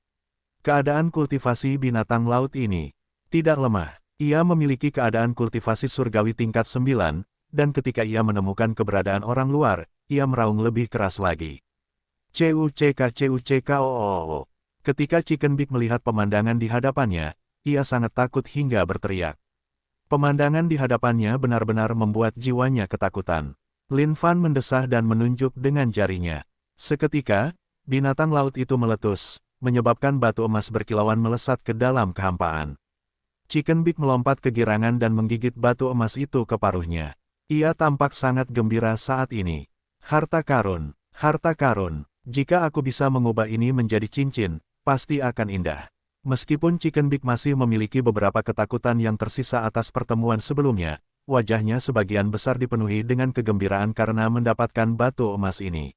Keadaan kultivasi binatang laut ini tidak lemah. Ia memiliki keadaan kultivasi surgawi tingkat 9, dan ketika ia menemukan keberadaan orang luar, ia meraung lebih keras lagi. CUCK. Ketika Chicken Big melihat pemandangan di hadapannya, ia sangat takut hingga berteriak. Pemandangan di hadapannya benar-benar membuat jiwanya ketakutan. Lin Fan mendesah dan menunjuk dengan jarinya. Seketika, binatang laut itu meletus, menyebabkan batu emas berkilauan melesat ke dalam kehampaan. Chicken Big melompat kegirangan dan menggigit batu emas itu ke paruhnya. Ia tampak sangat gembira saat ini. Harta karun, harta karun. Jika aku bisa mengubah ini menjadi cincin, pasti akan indah. Meskipun Chicken Big masih memiliki beberapa ketakutan yang tersisa atas pertemuan sebelumnya, wajahnya sebagian besar dipenuhi dengan kegembiraan karena mendapatkan batu emas ini.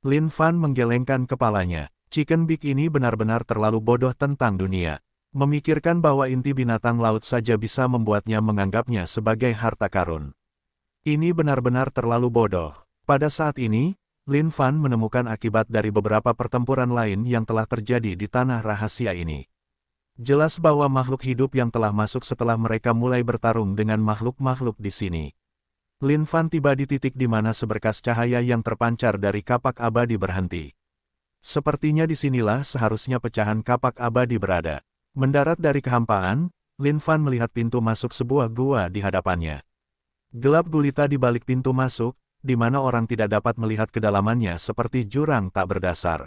Lin Fan menggelengkan kepalanya. Chicken Big ini benar-benar terlalu bodoh tentang dunia. Memikirkan bahwa inti binatang laut saja bisa membuatnya menganggapnya sebagai harta karun. Ini benar-benar terlalu bodoh. Pada saat ini, Lin Fan menemukan akibat dari beberapa pertempuran lain yang telah terjadi di tanah rahasia ini. Jelas bahwa makhluk hidup yang telah masuk setelah mereka mulai bertarung dengan makhluk-makhluk di sini. Lin Fan tiba di titik di mana seberkas cahaya yang terpancar dari kapak abadi berhenti. Sepertinya disinilah seharusnya pecahan kapak abadi berada. Mendarat dari kehampaan, Lin Fan melihat pintu masuk sebuah gua di hadapannya. Gelap gulita di balik pintu masuk, di mana orang tidak dapat melihat kedalamannya seperti jurang tak berdasar.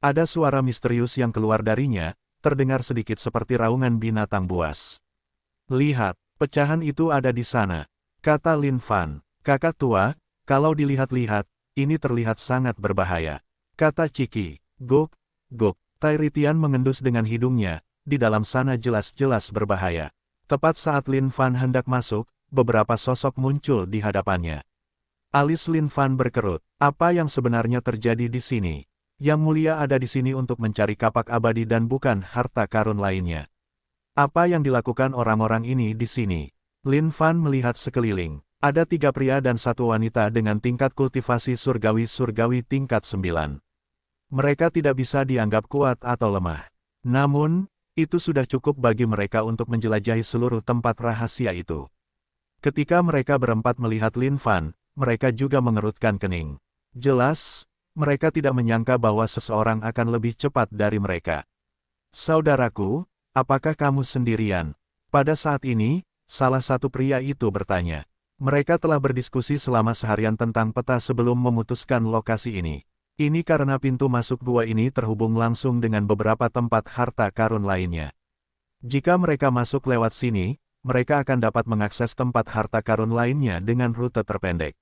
Ada suara misterius yang keluar darinya, terdengar sedikit seperti raungan binatang buas. Lihat, pecahan itu ada di sana, kata Lin Fan. Kakak tua, kalau dilihat-lihat, ini terlihat sangat berbahaya, kata Ciki. Gok, gok, Tai Ritian mengendus dengan hidungnya, di dalam sana jelas-jelas berbahaya. Tepat saat Lin Fan hendak masuk, beberapa sosok muncul di hadapannya. Alis Lin Fan berkerut. Apa yang sebenarnya terjadi di sini? Yang Mulia ada di sini untuk mencari kapak abadi dan bukan harta karun lainnya. Apa yang dilakukan orang-orang ini di sini? Lin Fan melihat sekeliling. Ada 3 pria dan 1 wanita dengan tingkat kultivasi surgawi tingkat 9. Mereka tidak bisa dianggap kuat atau lemah. Namun, itu sudah cukup bagi mereka untuk menjelajahi seluruh tempat rahasia itu. Ketika mereka berempat melihat Lin Fan, mereka juga mengerutkan kening. Jelas, mereka tidak menyangka bahwa seseorang akan lebih cepat dari mereka. Saudaraku, apakah kamu sendirian? Pada saat ini, salah satu pria itu bertanya. Mereka telah berdiskusi selama seharian tentang peta sebelum memutuskan lokasi ini. Ini karena pintu masuk gua ini terhubung langsung dengan beberapa tempat harta karun lainnya. Jika mereka masuk lewat sini, mereka akan dapat mengakses tempat harta karun lainnya dengan rute terpendek.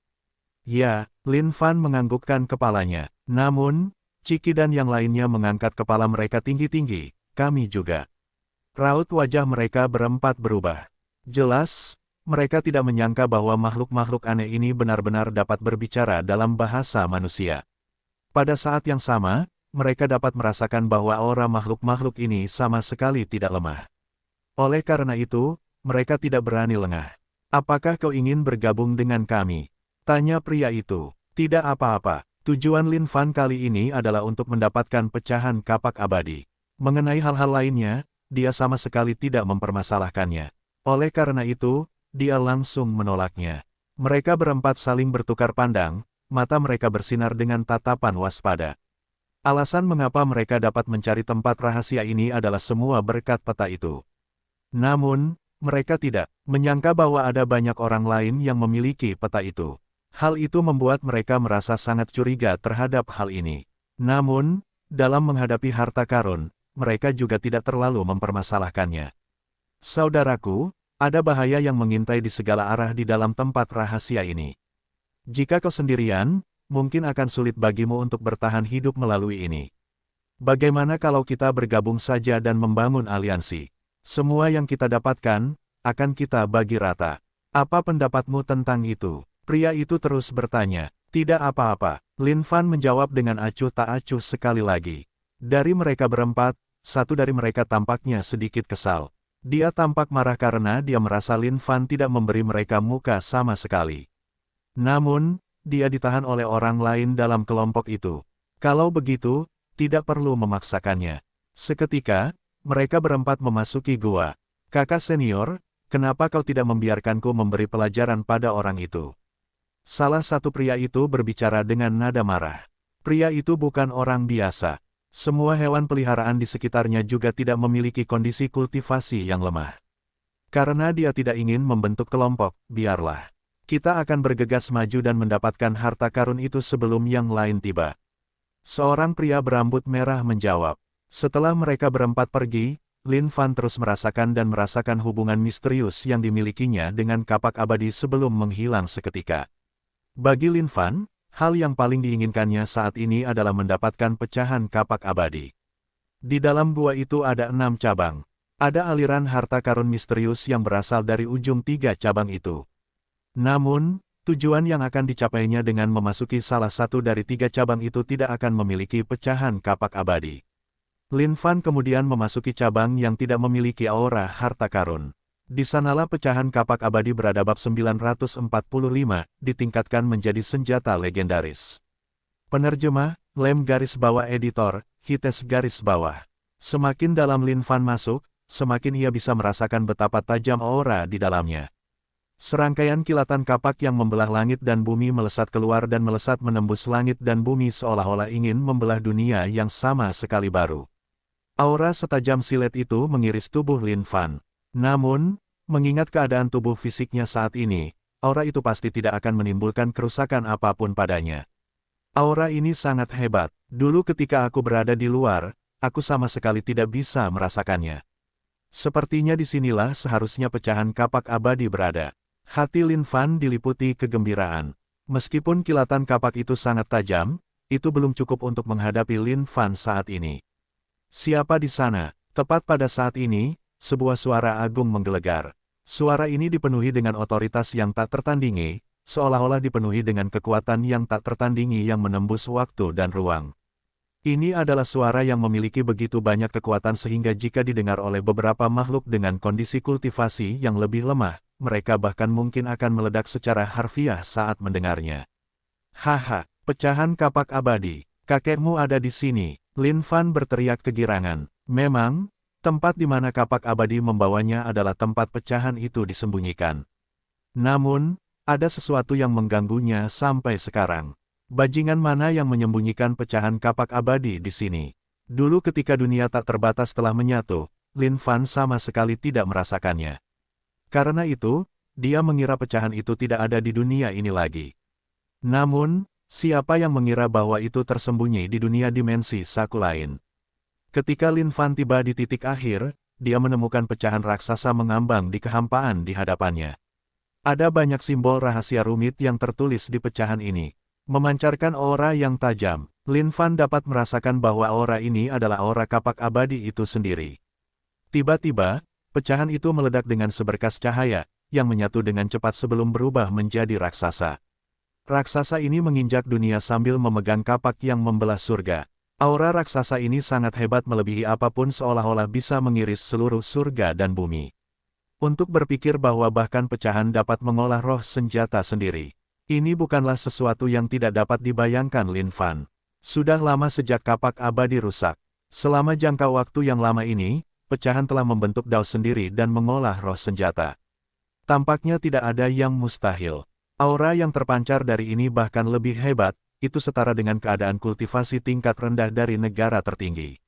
Ya, Lin Fan menganggukkan kepalanya. Namun, Ciki dan yang lainnya mengangkat kepala mereka tinggi-tinggi. Kami juga. Raut wajah mereka berempat berubah. Jelas, mereka tidak menyangka bahwa makhluk-makhluk aneh ini benar-benar dapat berbicara dalam bahasa manusia. Pada saat yang sama, mereka dapat merasakan bahwa aura makhluk-makhluk ini sama sekali tidak lemah. Oleh karena itu, mereka tidak berani lengah. Apakah kau ingin bergabung dengan kami? Tanya pria itu. Tidak apa-apa. Tujuan Lin Fan kali ini adalah untuk mendapatkan pecahan kapak abadi. Mengenai hal-hal lainnya, dia sama sekali tidak mempermasalahkannya. Oleh karena itu, dia langsung menolaknya. Mereka berempat saling bertukar pandang, mata mereka bersinar dengan tatapan waspada. Alasan mengapa mereka dapat mencari tempat rahasia ini adalah semua berkat peta itu. Namun, mereka tidak menyangka bahwa ada banyak orang lain yang memiliki peta itu. Hal itu membuat mereka merasa sangat curiga terhadap hal ini. Namun, dalam menghadapi harta karun, mereka juga tidak terlalu mempermasalahkannya. Saudaraku, ada bahaya yang mengintai di segala arah di dalam tempat rahasia ini. Jika kau sendirian, mungkin akan sulit bagimu untuk bertahan hidup melalui ini. Bagaimana kalau kita bergabung saja dan membangun aliansi? Semua yang kita dapatkan, akan kita bagi rata. Apa pendapatmu tentang itu? Pria itu terus bertanya. Tidak apa-apa, Lin Fan menjawab dengan acuh tak acuh sekali lagi. Dari mereka berempat, satu dari mereka tampaknya sedikit kesal. Dia tampak marah karena dia merasa Lin Fan tidak memberi mereka muka sama sekali. Namun, dia ditahan oleh orang lain dalam kelompok itu. Kalau begitu, tidak perlu memaksakannya. Seketika, mereka berempat memasuki gua. Kakak senior, kenapa kau tidak membiarkanku memberi pelajaran pada orang itu? Salah satu pria itu berbicara dengan nada marah. Pria itu bukan orang biasa. Semua hewan peliharaan di sekitarnya juga tidak memiliki kondisi kultivasi yang lemah. Karena dia tidak ingin membentuk kelompok, biarlah. Kita akan bergegas maju dan mendapatkan harta karun itu sebelum yang lain tiba. Seorang pria berambut merah menjawab. Setelah mereka berempat pergi, Lin Fan terus merasakan hubungan misterius yang dimilikinya dengan kapak abadi sebelum menghilang seketika. Bagi Lin Fan, hal yang paling diinginkannya saat ini adalah mendapatkan pecahan kapak abadi. Di dalam gua itu ada 6 cabang. Ada aliran harta karun misterius yang berasal dari ujung 3 cabang itu. Namun, tujuan yang akan dicapainya dengan memasuki salah satu dari 3 cabang itu tidak akan memiliki pecahan kapak abadi. Lin Fan kemudian memasuki cabang yang tidak memiliki aura harta karun. Di sanalah pecahan kapak abadi berada bab 945, ditingkatkan menjadi senjata legendaris. Penerjemah, Lem garis bawah editor, Hites garis bawah. Semakin dalam Lin Fan masuk, semakin ia bisa merasakan betapa tajam aura di dalamnya. Serangkaian kilatan kapak yang membelah langit dan bumi melesat keluar dan melesat menembus langit dan bumi seolah-olah ingin membelah dunia yang sama sekali baru. Aura setajam silet itu mengiris tubuh Lin Fan. Namun, mengingat keadaan tubuh fisiknya saat ini, aura itu pasti tidak akan menimbulkan kerusakan apapun padanya. Aura ini sangat hebat. Dulu ketika aku berada di luar, aku sama sekali tidak bisa merasakannya. Sepertinya disinilah seharusnya pecahan kapak abadi berada. Hati Lin Fan diliputi kegembiraan. Meskipun kilatan kapak itu sangat tajam, itu belum cukup untuk menghadapi Lin Fan saat ini. Siapa di sana? Tepat pada saat ini, sebuah suara agung menggelegar. Suara ini dipenuhi dengan otoritas yang tak tertandingi, seolah-olah dipenuhi dengan kekuatan yang tak tertandingi yang menembus waktu dan ruang. Ini adalah suara yang memiliki begitu banyak kekuatan sehingga jika didengar oleh beberapa makhluk dengan kondisi kultivasi yang lebih lemah, mereka bahkan mungkin akan meledak secara harfiah saat mendengarnya. Haha, pecahan kapak abadi, kakekmu ada di sini, Lin Fan berteriak kegirangan. Memang, tempat di mana kapak abadi membawanya adalah tempat pecahan itu disembunyikan. Namun, ada sesuatu yang mengganggunya sampai sekarang. Bajingan mana yang menyembunyikan pecahan kapak abadi di sini? Dulu ketika dunia tak terbatas telah menyatu, Lin Fan sama sekali tidak merasakannya. Karena itu, dia mengira pecahan itu tidak ada di dunia ini lagi. Namun, siapa yang mengira bahwa itu tersembunyi di dunia dimensi Saku lain? Ketika Lin Fan tiba di titik akhir, dia menemukan pecahan raksasa mengambang di kehampaan di hadapannya. Ada banyak simbol rahasia rumit yang tertulis di pecahan ini. Memancarkan aura yang tajam, Lin Fan dapat merasakan bahwa aura ini adalah aura kapak abadi itu sendiri. Tiba-tiba, pecahan itu meledak dengan seberkas cahaya, yang menyatu dengan cepat sebelum berubah menjadi raksasa. Raksasa ini menginjak dunia sambil memegang kapak yang membelah surga. Aura raksasa ini sangat hebat melebihi apapun seolah-olah bisa mengiris seluruh surga dan bumi. Untuk berpikir bahwa bahkan pecahan dapat mengolah roh senjata sendiri. Ini bukanlah sesuatu yang tidak dapat dibayangkan Lin Fan. Sudah lama sejak kapak abadi rusak. Selama jangka waktu yang lama ini, pecahan telah membentuk dao sendiri dan mengolah roh senjata. Tampaknya tidak ada yang mustahil. Aura yang terpancar dari ini bahkan lebih hebat, itu setara dengan keadaan kultivasi tingkat rendah dari negara tertinggi.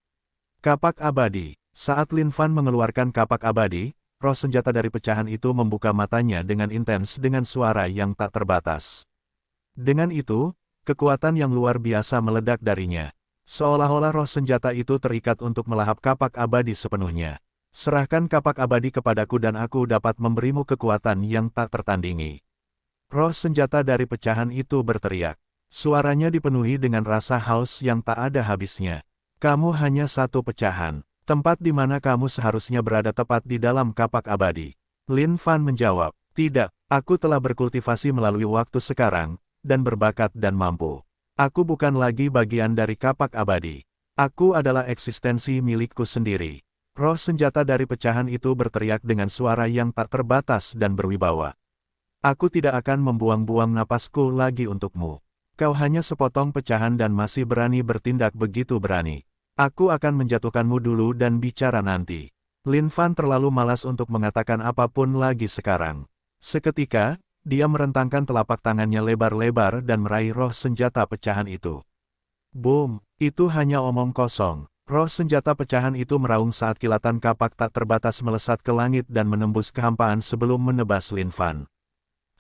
Kapak abadi. Saat Lin Fan mengeluarkan kapak abadi, roh senjata dari pecahan itu membuka matanya dengan intens dengan suara yang tak terbatas. Dengan itu, kekuatan yang luar biasa meledak darinya. Seolah-olah roh senjata itu terikat untuk melahap kapak abadi sepenuhnya. Serahkan kapak abadi kepadaku dan aku dapat memberimu kekuatan yang tak tertandingi. Roh senjata dari pecahan itu berteriak. Suaranya dipenuhi dengan rasa haus yang tak ada habisnya. Kamu hanya satu pecahan. Tempat di mana kamu seharusnya berada tepat di dalam kapak abadi. Lin Fan menjawab, tidak, aku telah berkultivasi melalui waktu sekarang, dan berbakat dan mampu. Aku bukan lagi bagian dari kapak abadi. Aku adalah eksistensi milikku sendiri. Roh senjata dari pecahan itu berteriak dengan suara yang tak terbatas dan berwibawa. Aku tidak akan membuang-buang napasku lagi untukmu. Kau hanya sepotong pecahan dan masih berani bertindak begitu berani. Aku akan menjatuhkanmu dulu dan bicara nanti. Lin Fan terlalu malas untuk mengatakan apapun lagi sekarang. Seketika, dia merentangkan telapak tangannya lebar-lebar dan meraih roh senjata pecahan itu. Boom, itu hanya omong kosong. Roh senjata pecahan itu meraung saat kilatan kapak tak terbatas melesat ke langit dan menembus kehampaan sebelum menebas Lin Fan.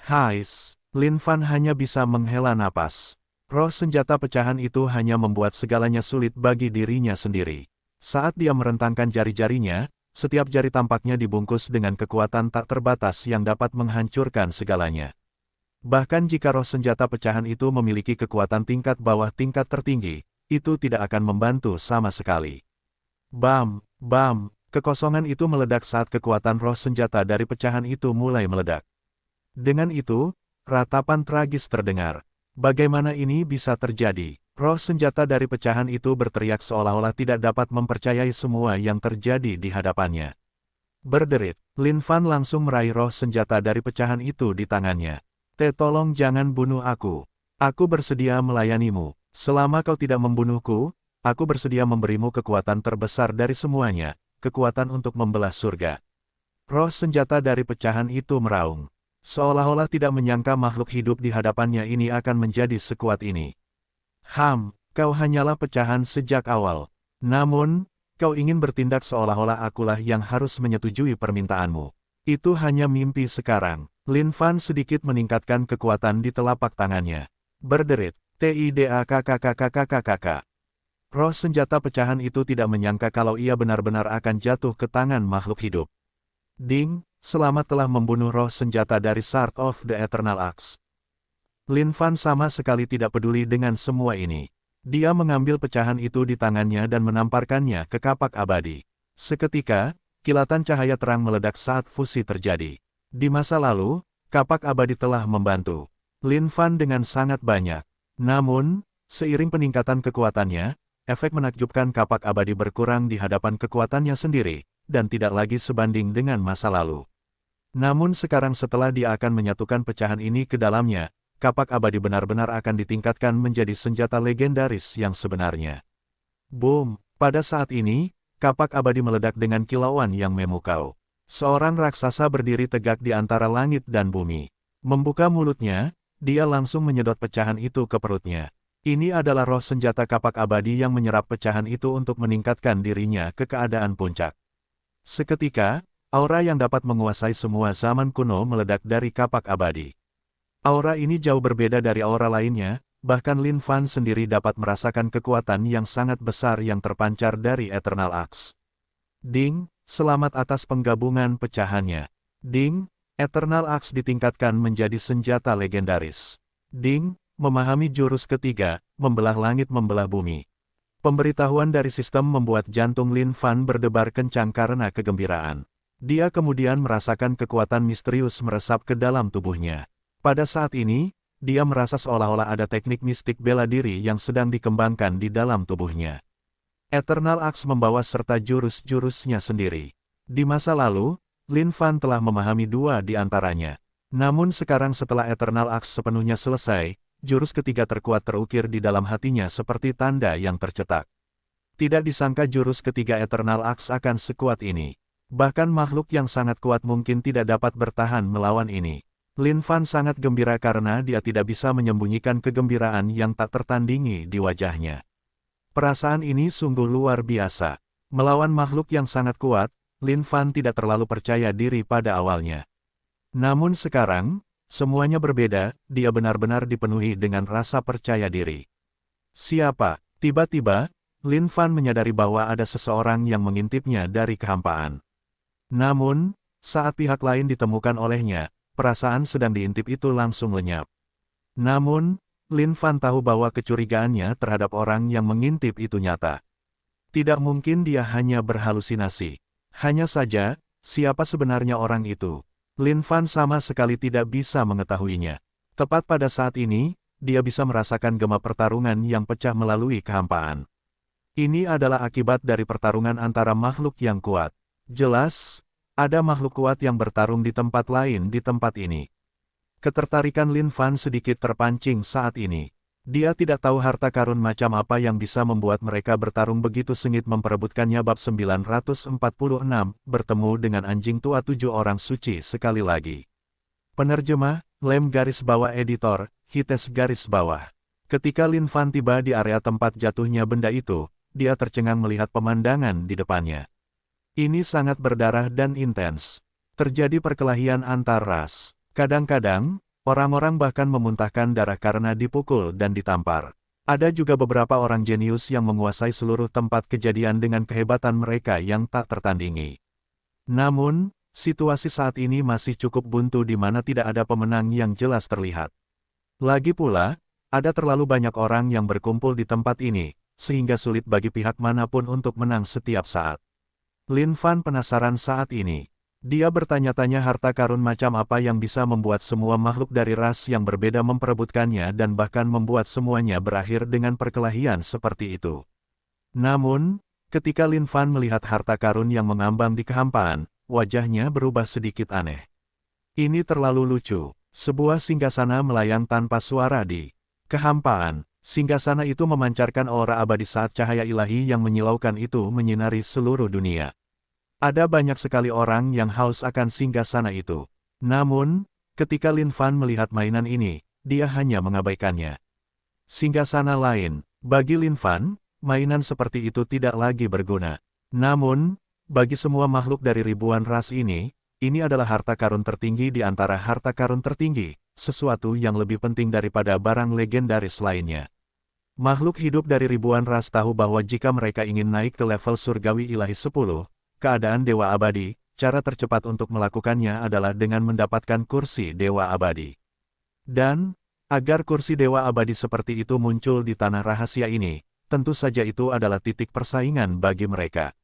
Hais, Lin Fan hanya bisa menghela napas. Roh senjata pecahan itu hanya membuat segalanya sulit bagi dirinya sendiri. Saat dia merentangkan jari-jarinya, setiap jari tampaknya dibungkus dengan kekuatan tak terbatas yang dapat menghancurkan segalanya. Bahkan jika roh senjata pecahan itu memiliki kekuatan tingkat bawah tingkat tertinggi, itu tidak akan membantu sama sekali. Bam, bam, kekosongan itu meledak saat kekuatan roh senjata dari pecahan itu mulai meledak. Dengan itu, ratapan tragis terdengar. Bagaimana ini bisa terjadi? Roh senjata dari pecahan itu berteriak seolah-olah tidak dapat mempercayai semua yang terjadi di hadapannya. Berderit, Lin Fan langsung meraih roh senjata dari pecahan itu di tangannya. Tolong jangan bunuh aku. Aku bersedia melayanimu. Selama kau tidak membunuhku, aku bersedia memberimu kekuatan terbesar dari semuanya, kekuatan untuk membelah surga. Roh senjata dari pecahan itu meraung. Seolah-olah tidak menyangka makhluk hidup di hadapannya ini akan menjadi sekuat ini. Kau hanyalah pecahan sejak awal. Namun, kau ingin bertindak seolah-olah akulah yang harus menyetujui permintaanmu. Itu hanya mimpi sekarang. Lin Fan sedikit meningkatkan kekuatan di telapak tangannya. Berderit, TIDAKKKKKKKK. Roh senjata pecahan itu tidak menyangka kalau ia benar-benar akan jatuh ke tangan makhluk hidup. Ding! Selamat telah membunuh roh senjata dari Sword of the Eternal Axe. Lin Fan sama sekali tidak peduli dengan semua ini. Dia mengambil pecahan itu di tangannya dan menamparkannya ke kapak abadi. Seketika, kilatan cahaya terang meledak saat fusi terjadi. Di masa lalu, kapak abadi telah membantu Lin Fan dengan sangat banyak. Namun, seiring peningkatan kekuatannya, efek menakjubkan kapak abadi berkurang di hadapan kekuatannya sendiri, dan tidak lagi sebanding dengan masa lalu. Namun sekarang setelah dia akan menyatukan pecahan ini ke dalamnya, kapak abadi benar-benar akan ditingkatkan menjadi senjata legendaris yang sebenarnya. Boom! Pada saat ini, kapak abadi meledak dengan kilauan yang memukau. Seorang raksasa berdiri tegak di antara langit dan bumi. Membuka mulutnya, dia langsung menyedot pecahan itu ke perutnya. Ini adalah roh senjata kapak abadi yang menyerap pecahan itu untuk meningkatkan dirinya ke keadaan puncak. Seketika, aura yang dapat menguasai semua zaman kuno meledak dari kapak abadi. Aura ini jauh berbeda dari aura lainnya, bahkan Lin Fan sendiri dapat merasakan kekuatan yang sangat besar yang terpancar dari Eternal Axe. Ding, selamat atas penggabungan pecahannya. Ding, Eternal Axe ditingkatkan menjadi senjata legendaris. Ding, memahami jurus ketiga, membelah langit membelah bumi. Pemberitahuan dari sistem membuat jantung Lin Fan berdebar kencang karena kegembiraan. Dia kemudian merasakan kekuatan misterius meresap ke dalam tubuhnya. Pada saat ini, dia merasa seolah-olah ada teknik mistik bela diri yang sedang dikembangkan di dalam tubuhnya. Eternal Axe membawa serta jurus-jurusnya sendiri. Di masa lalu, Lin Fan telah memahami dua di antaranya. Namun sekarang setelah Eternal Axe sepenuhnya selesai, jurus ketiga terkuat terukir di dalam hatinya seperti tanda yang tercetak. Tidak disangka jurus ketiga Eternal Axe akan sekuat ini. Bahkan makhluk yang sangat kuat mungkin tidak dapat bertahan melawan ini. Lin Fan sangat gembira karena dia tidak bisa menyembunyikan kegembiraan yang tak tertandingi di wajahnya. Perasaan ini sungguh luar biasa. Melawan makhluk yang sangat kuat, Lin Fan tidak terlalu percaya diri pada awalnya. Namun sekarang, semuanya berbeda, dia benar-benar dipenuhi dengan rasa percaya diri. Siapa? Tiba-tiba, Lin Fan menyadari bahwa ada seseorang yang mengintipnya dari kehampaan. Namun, saat pihak lain ditemukan olehnya, perasaan sedang diintip itu langsung lenyap. Namun, Lin Fan tahu bahwa kecurigaannya terhadap orang yang mengintip itu nyata. Tidak mungkin dia hanya berhalusinasi. Hanya saja, siapa sebenarnya orang itu? Lin Fan sama sekali tidak bisa mengetahuinya. Tepat pada saat ini, dia bisa merasakan gema pertarungan yang pecah melalui kehampaan. Ini adalah akibat dari pertarungan antara makhluk yang kuat. Jelas, ada makhluk kuat yang bertarung di tempat lain di tempat ini. Ketertarikan Lin Fan sedikit terpancing saat ini. Dia tidak tahu harta karun macam apa yang bisa membuat mereka bertarung begitu sengit memperebutkannya. Bab 946, bertemu dengan anjing tua 7 orang suci sekali lagi. Penerjemah, Lem garis bawah editor, Hites garis bawah. Ketika Lin Fan tiba di area tempat jatuhnya benda itu, dia tercengang melihat pemandangan di depannya. Ini sangat berdarah dan intens. Terjadi perkelahian antar ras. Kadang-kadang, orang-orang bahkan memuntahkan darah karena dipukul dan ditampar. Ada juga beberapa orang jenius yang menguasai seluruh tempat kejadian dengan kehebatan mereka yang tak tertandingi. Namun, situasi saat ini masih cukup buntu di mana tidak ada pemenang yang jelas terlihat. Lagi pula, ada terlalu banyak orang yang berkumpul di tempat ini, sehingga sulit bagi pihak manapun untuk menang setiap saat. Lin Fan penasaran saat ini. Dia bertanya-tanya harta karun macam apa yang bisa membuat semua makhluk dari ras yang berbeda memperebutkannya dan bahkan membuat semuanya berakhir dengan perkelahian seperti itu. Namun, ketika Lin Fan melihat harta karun yang mengambang di kehampaan, wajahnya berubah sedikit aneh. Ini terlalu lucu. Sebuah singgasana melayang tanpa suara di kehampaan. Singgasana itu memancarkan aura abadi saat cahaya ilahi yang menyilaukan itu menyinari seluruh dunia. Ada banyak sekali orang yang haus akan singgasana itu. Namun, ketika Lin Fan melihat mainan ini, dia hanya mengabaikannya. Singgasana lain, bagi Lin Fan, mainan seperti itu tidak lagi berguna. Namun, bagi semua makhluk dari ribuan ras ini adalah harta karun tertinggi di antara harta karun tertinggi, sesuatu yang lebih penting daripada barang legendaris lainnya. Makhluk hidup dari ribuan ras tahu bahwa jika mereka ingin naik ke level surgawi ilahi 10, keadaan Dewa Abadi, cara tercepat untuk melakukannya adalah dengan mendapatkan kursi Dewa Abadi. Dan, agar kursi Dewa Abadi seperti itu muncul di tanah rahasia ini, tentu saja itu adalah titik persaingan bagi mereka.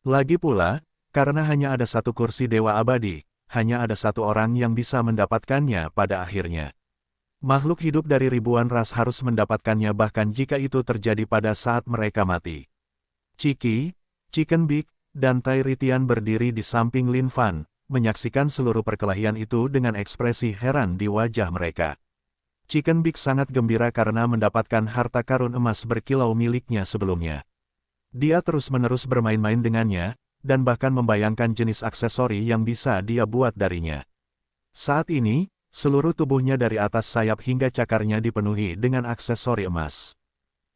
Lagi pula, karena hanya ada satu kursi Dewa Abadi, hanya ada satu orang yang bisa mendapatkannya pada akhirnya. Makhluk hidup dari ribuan ras harus mendapatkannya bahkan jika itu terjadi pada saat mereka mati. Chiki, Chicken Big, dan Tai Ritian berdiri di samping Lin Fan, menyaksikan seluruh perkelahian itu dengan ekspresi heran di wajah mereka. Chicken Big sangat gembira karena mendapatkan harta karun emas berkilau miliknya sebelumnya. Dia terus-menerus bermain-main dengannya, dan bahkan membayangkan jenis aksesori yang bisa dia buat darinya. Saat ini, seluruh tubuhnya dari atas sayap hingga cakarnya dipenuhi dengan aksesori emas.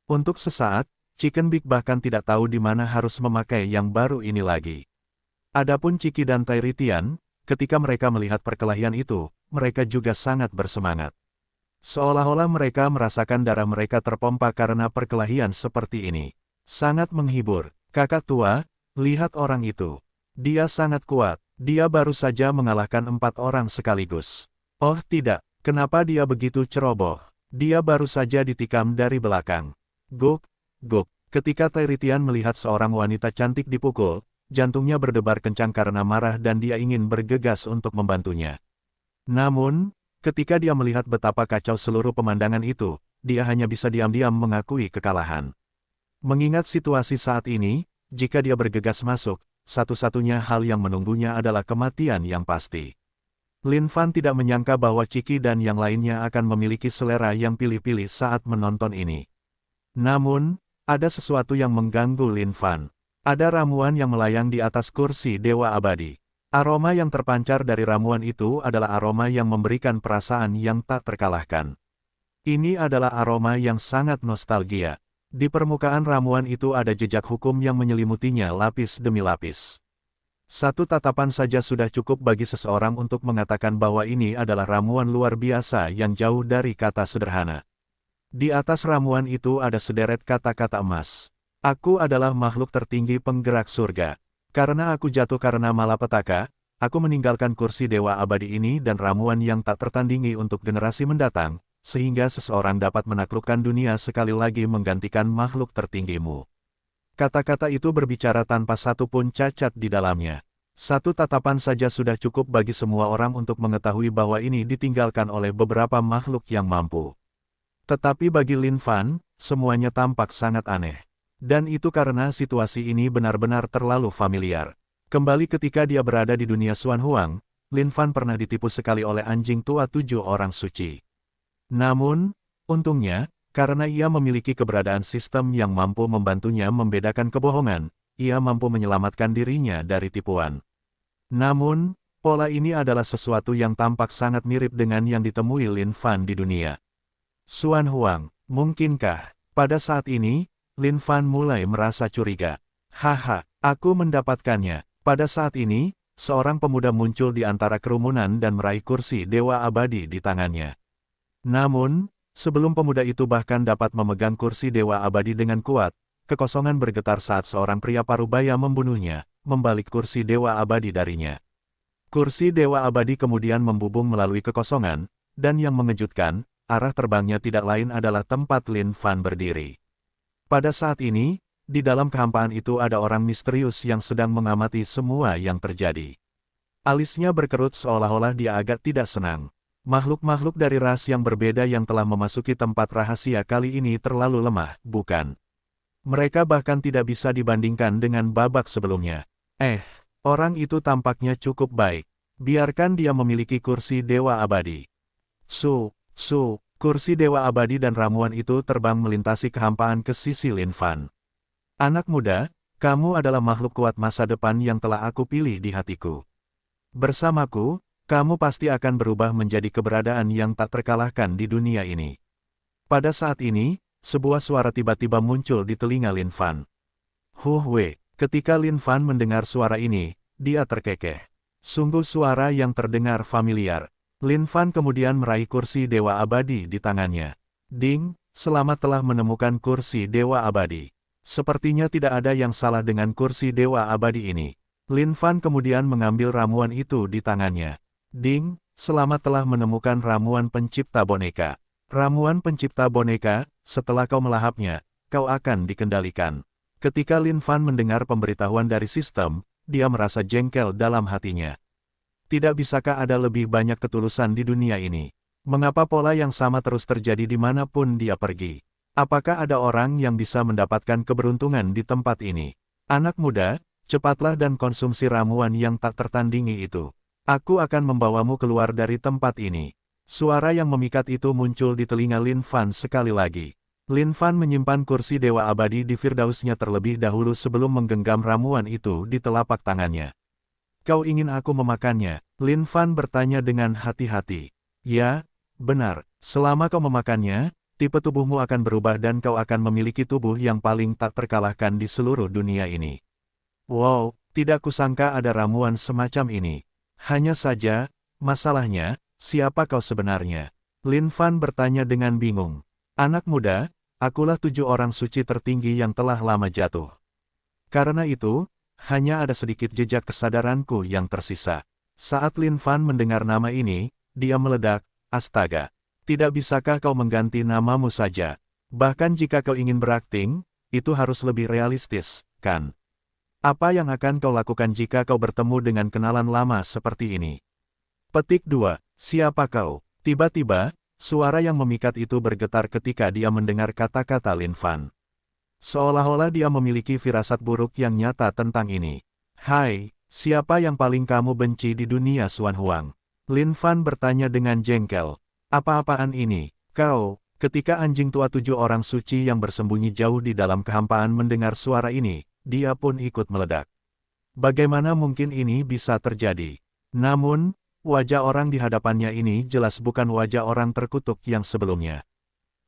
Untuk sesaat, Chicken Big bahkan tidak tahu di mana harus memakai yang baru ini lagi. Adapun Ciki dan Tairitian, ketika mereka melihat perkelahian itu, mereka juga sangat bersemangat. Seolah-olah mereka merasakan darah mereka terpompa karena perkelahian seperti ini. Sangat menghibur. Kakak tua, lihat orang itu. Dia sangat kuat. Dia baru saja mengalahkan 4 orang sekaligus. Oh tidak, kenapa dia begitu ceroboh? Dia baru saja ditikam dari belakang. Guk, guk. Ketika Tairitian melihat seorang wanita cantik dipukul, jantungnya berdebar kencang karena marah dan dia ingin bergegas untuk membantunya. Namun, ketika dia melihat betapa kacau seluruh pemandangan itu, dia hanya bisa diam-diam mengakui kekalahan. Mengingat situasi saat ini, jika dia bergegas masuk, satu-satunya hal yang menunggunya adalah kematian yang pasti. Lin Fan tidak menyangka bahwa Ciki dan yang lainnya akan memiliki selera yang pilih-pilih saat menonton ini. Namun, ada sesuatu yang mengganggu Lin Fan. Ada ramuan yang melayang di atas kursi Dewa Abadi. Aroma yang terpancar dari ramuan itu adalah aroma yang memberikan perasaan yang tak terkalahkan. Ini adalah aroma yang sangat nostalgia. Di permukaan ramuan itu ada jejak hukum yang menyelimutinya lapis demi lapis. Satu tatapan saja sudah cukup bagi seseorang untuk mengatakan bahwa ini adalah ramuan luar biasa yang jauh dari kata sederhana. Di atas ramuan itu ada sederet kata-kata emas. Aku adalah makhluk tertinggi penggerak surga. Karena aku jatuh karena malapetaka, aku meninggalkan kursi Dewa Abadi ini dan ramuan yang tak tertandingi untuk generasi mendatang, sehingga seseorang dapat menaklukkan dunia sekali lagi menggantikan makhluk tertinggimu. Kata-kata itu berbicara tanpa satu pun cacat di dalamnya. Satu tatapan saja sudah cukup bagi semua orang untuk mengetahui bahwa ini ditinggalkan oleh beberapa makhluk yang mampu. Tetapi bagi Lin Fan, semuanya tampak sangat aneh. Dan itu karena situasi ini benar-benar terlalu familiar. Kembali ketika dia berada di dunia Xuan Huang, Lin Fan pernah ditipu sekali oleh anjing tua 7 orang suci. Namun, untungnya, karena ia memiliki keberadaan sistem yang mampu membantunya membedakan kebohongan, ia mampu menyelamatkan dirinya dari tipuan. Namun, pola ini adalah sesuatu yang tampak sangat mirip dengan yang ditemui Lin Fan di dunia Xuan Huang. Mungkinkah? Pada saat ini, Lin Fan mulai merasa curiga. Haha, aku mendapatkannya. Pada saat ini, seorang pemuda muncul di antara kerumunan dan meraih kursi Dewa Abadi di tangannya. Namun, sebelum pemuda itu bahkan dapat memegang kursi Dewa Abadi dengan kuat, kekosongan bergetar saat seorang pria parubaya membunuhnya, membalik kursi Dewa Abadi darinya. Kursi Dewa Abadi kemudian membubung melalui kekosongan, dan yang mengejutkan, arah terbangnya tidak lain adalah tempat Lin Fan berdiri. Pada saat ini, di dalam kehampaan itu ada orang misterius yang sedang mengamati semua yang terjadi. Alisnya berkerut seolah-olah dia agak tidak senang. Makhluk-makhluk dari ras yang berbeda yang telah memasuki tempat rahasia kali ini terlalu lemah, bukan? Mereka bahkan tidak bisa dibandingkan dengan babak sebelumnya. Orang itu tampaknya cukup baik. Biarkan dia memiliki kursi Dewa Abadi. Kursi Dewa Abadi dan ramuan itu terbang melintasi kehampaan ke sisi Lin Fan. Anak muda, kamu adalah makhluk kuat masa depan yang telah aku pilih di hatiku. Bersamaku, kamu pasti akan berubah menjadi keberadaan yang tak terkalahkan di dunia ini. Pada saat ini, sebuah suara tiba-tiba muncul di telinga Lin Fan. Ketika Lin Fan mendengar suara ini, dia terkekeh. Sungguh suara yang terdengar familiar. Lin Fan kemudian meraih kursi Dewa Abadi di tangannya. Ding, selamat telah menemukan kursi Dewa Abadi. Sepertinya tidak ada yang salah dengan kursi Dewa Abadi ini. Lin Fan kemudian mengambil ramuan itu di tangannya. Ding, selamat telah menemukan ramuan pencipta boneka. Ramuan pencipta boneka, setelah kau melahapnya, kau akan dikendalikan. Ketika Lin Fan mendengar pemberitahuan dari sistem, dia merasa jengkel dalam hatinya. Tidak bisakah ada lebih banyak ketulusan di dunia ini? Mengapa pola yang sama terus terjadi dimanapun dia pergi? Apakah ada orang yang bisa mendapatkan keberuntungan di tempat ini? Anak muda, cepatlah dan konsumsi ramuan yang tak tertandingi itu. Aku akan membawamu keluar dari tempat ini. Suara yang memikat itu muncul di telinga Lin Fan sekali lagi. Lin Fan menyimpan kursi Dewa Abadi di Firdausnya terlebih dahulu sebelum menggenggam ramuan itu di telapak tangannya. Kau ingin aku memakannya? Lin Fan bertanya dengan hati-hati. Ya, benar. Selama kau memakannya, tipe tubuhmu akan berubah dan kau akan memiliki tubuh yang paling tak terkalahkan di seluruh dunia ini. Wow, Tidak kusangka ada ramuan semacam ini. Hanya saja, masalahnya, siapa kau sebenarnya? Lin Fan bertanya dengan bingung. Anak muda, akulah 7 orang suci tertinggi yang telah lama jatuh. Karena itu, hanya ada sedikit jejak kesadaranku yang tersisa. Saat Lin Fan mendengar nama ini, dia meledak, astaga. Tidak bisakah kau mengganti namamu saja? Bahkan jika kau ingin berakting, itu harus lebih realistis, kan? Apa yang akan kau lakukan jika kau bertemu dengan kenalan lama seperti ini? Petik 2. Siapa kau? Tiba-tiba, suara yang memikat itu bergetar ketika dia mendengar kata-kata Lin Fan. Seolah-olah dia memiliki firasat buruk yang nyata tentang ini. Hai, siapa yang paling kamu benci di dunia Xuan Huang? Lin Fan bertanya dengan jengkel. Apa-apaan ini? Kau? Ketika anjing tua 7 orang suci yang bersembunyi jauh di dalam kehampaan mendengar suara ini, dia pun ikut meledak. Bagaimana mungkin ini bisa terjadi? Namun, wajah orang di hadapannya ini jelas bukan wajah orang terkutuk yang sebelumnya.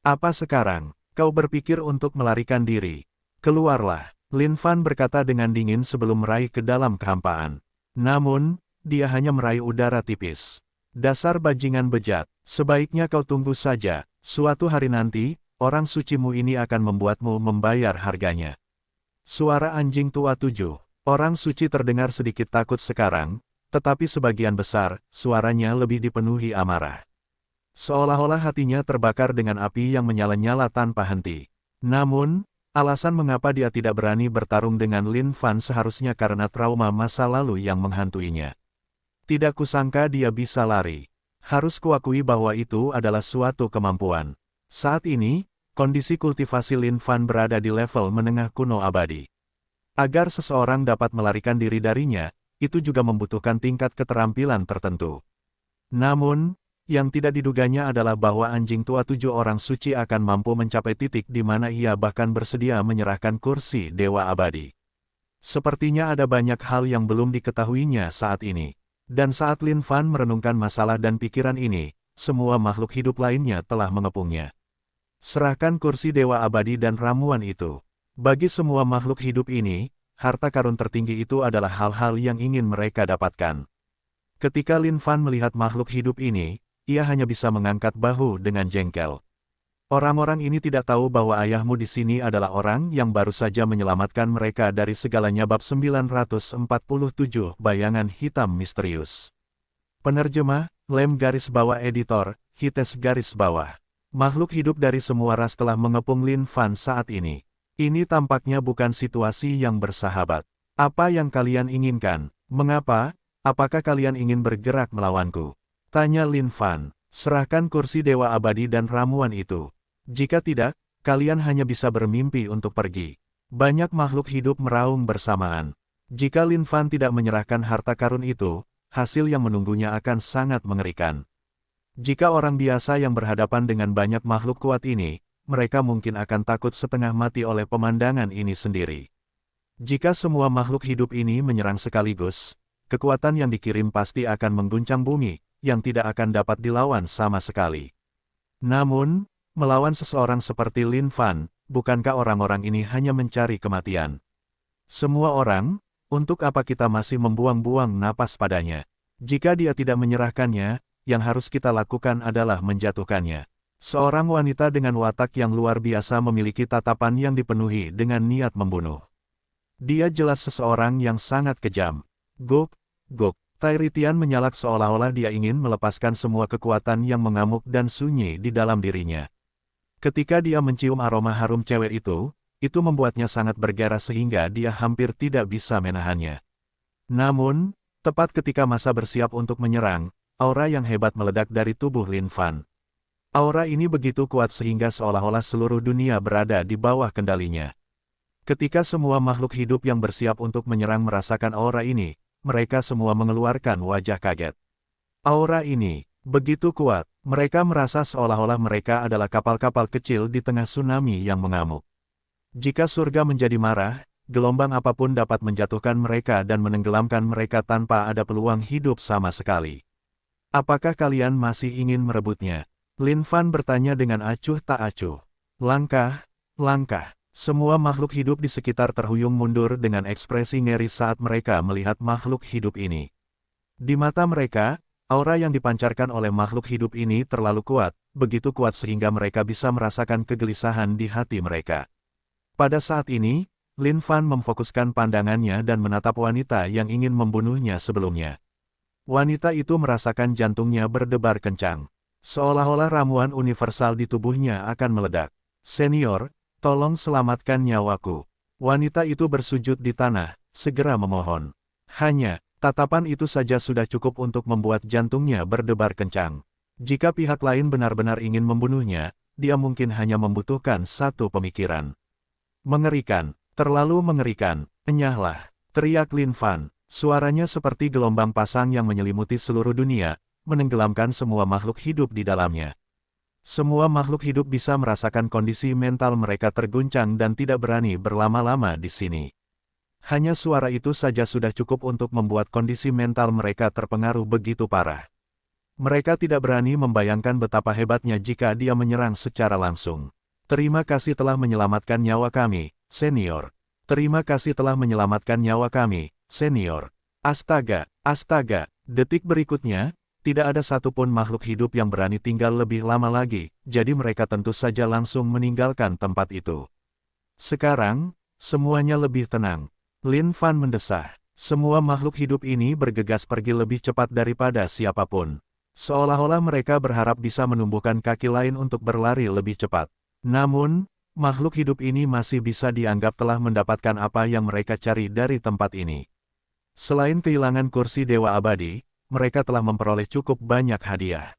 Apa sekarang, kau berpikir untuk melarikan diri? Keluarlah, Lin Fan berkata dengan dingin sebelum meraih ke dalam kehampaan. Namun, dia hanya meraih udara tipis. Dasar bajingan bejat, sebaiknya kau tunggu saja, suatu hari nanti, orang sucimu ini akan membuatmu membayar harganya. Suara anjing tua 7 orang suci terdengar sedikit takut sekarang, tetapi sebagian besar, suaranya lebih dipenuhi amarah. Seolah-olah hatinya terbakar dengan api yang menyala-nyala tanpa henti. Namun, alasan mengapa dia tidak berani bertarung dengan Lin Fan seharusnya karena trauma masa lalu yang menghantuinya. Tidak kusangka dia bisa lari. Harus kuakui bahwa itu adalah suatu kemampuan. Saat ini, kondisi kultivasi Lin Fan berada di level menengah kuno abadi. Agar seseorang dapat melarikan diri darinya, itu juga membutuhkan tingkat keterampilan tertentu. Namun, yang tidak diduganya adalah bahwa anjing tua 7 orang suci akan mampu mencapai titik di mana ia bahkan bersedia menyerahkan kursi Dewa Abadi. Sepertinya ada banyak hal yang belum diketahuinya saat ini. Dan saat Lin Fan merenungkan masalah dan pikiran ini, semua makhluk hidup lainnya telah mengepungnya. Serahkan kursi Dewa Abadi dan ramuan itu. Bagi semua makhluk hidup ini, harta karun tertinggi itu adalah hal-hal yang ingin mereka dapatkan. Ketika Lin Fan melihat makhluk hidup ini, ia hanya bisa mengangkat bahu dengan jengkel. Orang-orang ini tidak tahu bahwa ayahmu di sini adalah orang yang baru saja menyelamatkan mereka dari segalanya. Bab 947 Bayangan Hitam Misterius. Penerjemah, Lem garis bawah editor, Hites garis bawah. Makhluk hidup dari semua ras telah mengepung Lin Fan saat ini. Ini tampaknya bukan situasi yang bersahabat. Apa yang kalian inginkan? Mengapa? Apakah kalian ingin bergerak melawanku? Tanya Lin Fan. Serahkan kursi Dewa Abadi dan ramuan itu. Jika tidak, kalian hanya bisa bermimpi untuk pergi. Banyak makhluk hidup meraung bersamaan. Jika Lin Fan tidak menyerahkan harta karun itu, hasil yang menunggunya akan sangat mengerikan. Jika orang biasa yang berhadapan dengan banyak makhluk kuat ini, mereka mungkin akan takut setengah mati oleh pemandangan ini sendiri. Jika semua makhluk hidup ini menyerang sekaligus, kekuatan yang dikirim pasti akan mengguncang bumi, yang tidak akan dapat dilawan sama sekali. Namun, melawan seseorang seperti Lin Fan, bukankah orang-orang ini hanya mencari kematian? Semua orang, untuk apa kita masih membuang-buang napas padanya? Jika dia tidak menyerahkannya, yang harus kita lakukan adalah menjatuhkannya. Seorang wanita dengan watak yang luar biasa memiliki tatapan yang dipenuhi dengan niat membunuh. Dia jelas seseorang yang sangat kejam. Gok, gok. Tai Ritian menyalak seolah-olah dia ingin melepaskan semua kekuatan yang mengamuk dan sunyi di dalam dirinya. Ketika dia mencium aroma harum cewek itu membuatnya sangat bergairah sehingga dia hampir tidak bisa menahannya. Namun, tepat ketika masa bersiap untuk menyerang, aura yang hebat meledak dari tubuh Lin Fan. Aura ini begitu kuat sehingga seolah-olah seluruh dunia berada di bawah kendalinya. Ketika semua makhluk hidup yang bersiap untuk menyerang merasakan aura ini, mereka semua mengeluarkan wajah kaget. Aura ini begitu kuat, mereka merasa seolah-olah mereka adalah kapal-kapal kecil di tengah tsunami yang mengamuk. Jika surga menjadi marah, gelombang apapun dapat menjatuhkan mereka dan menenggelamkan mereka tanpa ada peluang hidup sama sekali. Apakah kalian masih ingin merebutnya? Lin Fan bertanya dengan acuh tak acuh. Langkah, langkah. Semua makhluk hidup di sekitar terhuyung mundur dengan ekspresi ngeri saat mereka melihat makhluk hidup ini. Di mata mereka, aura yang dipancarkan oleh makhluk hidup ini terlalu kuat, begitu kuat sehingga mereka bisa merasakan kegelisahan di hati mereka. Pada saat ini, Lin Fan memfokuskan pandangannya dan menatap wanita yang ingin membunuhnya sebelumnya. Wanita itu merasakan jantungnya berdebar kencang. Seolah-olah ramuan universal di tubuhnya akan meledak. "Senior, tolong selamatkan nyawaku." Wanita itu bersujud di tanah, segera memohon. Hanya, tatapan itu saja sudah cukup untuk membuat jantungnya berdebar kencang. Jika pihak lain benar-benar ingin membunuhnya, dia mungkin hanya membutuhkan satu pemikiran. "Mengerikan, terlalu mengerikan, enyahlah," teriak Lin Fan. Suaranya seperti gelombang pasang yang menyelimuti seluruh dunia, menenggelamkan semua makhluk hidup di dalamnya. Semua makhluk hidup bisa merasakan kondisi mental mereka terguncang dan tidak berani berlama-lama di sini. Hanya suara itu saja sudah cukup untuk membuat kondisi mental mereka terpengaruh begitu parah. Mereka tidak berani membayangkan betapa hebatnya jika dia menyerang secara langsung. "Terima kasih telah menyelamatkan nyawa kami, senior. Terima kasih telah menyelamatkan nyawa kami, senior." Astaga, astaga, detik berikutnya, tidak ada satupun makhluk hidup yang berani tinggal lebih lama lagi, jadi mereka tentu saja langsung meninggalkan tempat itu. Sekarang, semuanya lebih tenang. Lin Fan mendesah. Semua makhluk hidup ini bergegas pergi lebih cepat daripada siapapun. Seolah-olah mereka berharap bisa menumbuhkan kaki lain untuk berlari lebih cepat. Namun, makhluk hidup ini masih bisa dianggap telah mendapatkan apa yang mereka cari dari tempat ini. Selain kehilangan kursi Dewa Abadi, mereka telah memperoleh cukup banyak hadiah.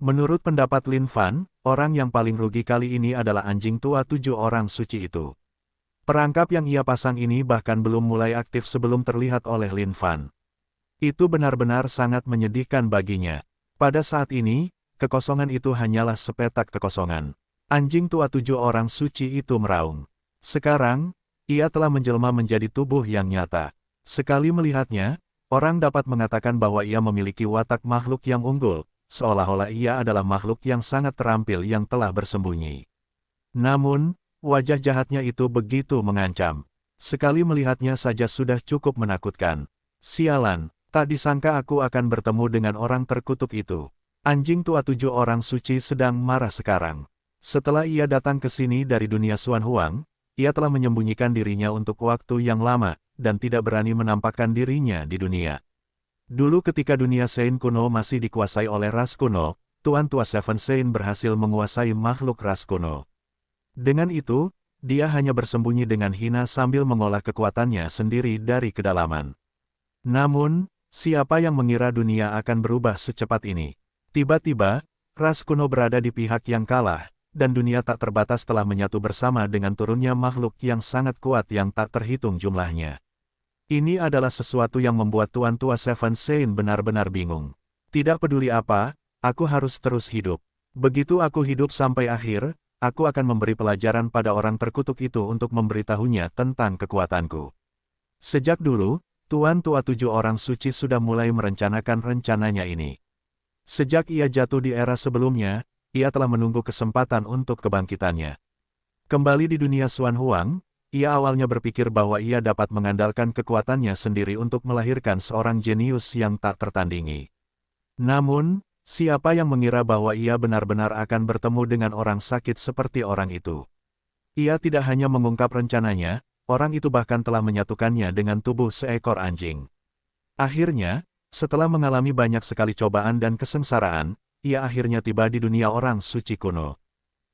Menurut pendapat Lin Fan, orang yang paling rugi kali ini adalah anjing tua 7 orang suci itu. Perangkap yang ia pasang ini bahkan belum mulai aktif sebelum terlihat oleh Lin Fan. Itu benar-benar sangat menyedihkan baginya. Pada saat ini, kekosongan itu hanyalah sepetak kekosongan. Anjing tua 7 orang suci itu meraung. Sekarang, ia telah menjelma menjadi tubuh yang nyata. Sekali melihatnya, orang dapat mengatakan bahwa ia memiliki watak makhluk yang unggul, seolah-olah ia adalah makhluk yang sangat terampil yang telah bersembunyi. Namun, wajah jahatnya itu begitu mengancam. Sekali melihatnya saja sudah cukup menakutkan. "Sialan, tak disangka aku akan bertemu dengan orang terkutuk itu." Anjing tua 7 orang suci sedang marah sekarang. Setelah ia datang ke sini dari dunia Xuan Huang, ia telah menyembunyikan dirinya untuk waktu yang lama, dan tidak berani menampakkan dirinya di dunia. Dulu ketika dunia Sein kuno masih dikuasai oleh ras kuno, Tuan Tua Seven Sein berhasil menguasai makhluk ras kuno. Dengan itu, dia hanya bersembunyi dengan hina sambil mengolah kekuatannya sendiri dari kedalaman. Namun, siapa yang mengira dunia akan berubah secepat ini? Tiba-tiba, ras kuno berada di pihak yang kalah, dan dunia tak terbatas telah menyatu bersama dengan turunnya makhluk yang sangat kuat yang tak terhitung jumlahnya. Ini adalah sesuatu yang membuat Tuan Tua Seven Sein benar-benar bingung. Tidak peduli apa, aku harus terus hidup. Begitu aku hidup sampai akhir, aku akan memberi pelajaran pada orang terkutuk itu untuk memberitahunya tentang kekuatanku. Sejak dulu, Tuan Tua 7 orang suci sudah mulai merencanakan rencananya ini. Sejak ia jatuh di era sebelumnya, ia telah menunggu kesempatan untuk kebangkitannya. Kembali di dunia Xuan Huang, ia awalnya berpikir bahwa ia dapat mengandalkan kekuatannya sendiri untuk melahirkan seorang jenius yang tak tertandingi. Namun, siapa yang mengira bahwa ia benar-benar akan bertemu dengan orang sakit seperti orang itu? Ia tidak hanya mengungkap rencananya, orang itu bahkan telah menyatukannya dengan tubuh seekor anjing. Akhirnya, setelah mengalami banyak sekali cobaan dan kesengsaraan, ia akhirnya tiba di dunia orang suci kuno.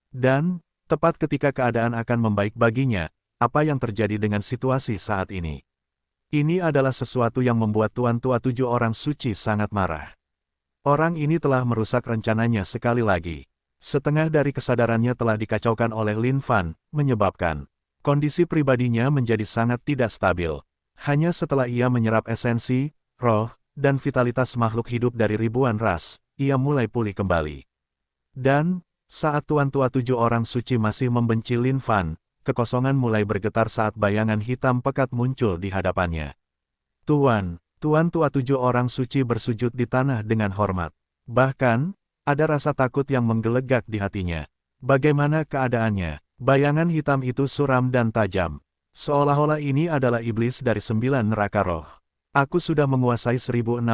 Dan, tepat ketika keadaan akan membaik baginya, apa yang terjadi dengan situasi saat ini? Ini adalah sesuatu yang membuat Tuan Tua 7 orang suci sangat marah. Orang ini telah merusak rencananya sekali lagi. Setengah dari kesadarannya telah dikacaukan oleh Lin Fan, menyebabkan kondisi pribadinya menjadi sangat tidak stabil. Hanya setelah ia menyerap esensi, roh, dan vitalitas makhluk hidup dari ribuan ras, ia mulai pulih kembali. Dan, saat Tuan Tua 7 orang suci masih membenci Lin Fan, kekosongan mulai bergetar saat bayangan hitam pekat muncul di hadapannya. Tuan Tua 7 orang suci bersujud di tanah dengan hormat. Bahkan, ada rasa takut yang menggelegak di hatinya. Bagaimana keadaannya? Bayangan hitam itu suram dan tajam. Seolah-olah ini adalah iblis dari 9 neraka roh. Aku sudah menguasai 1.600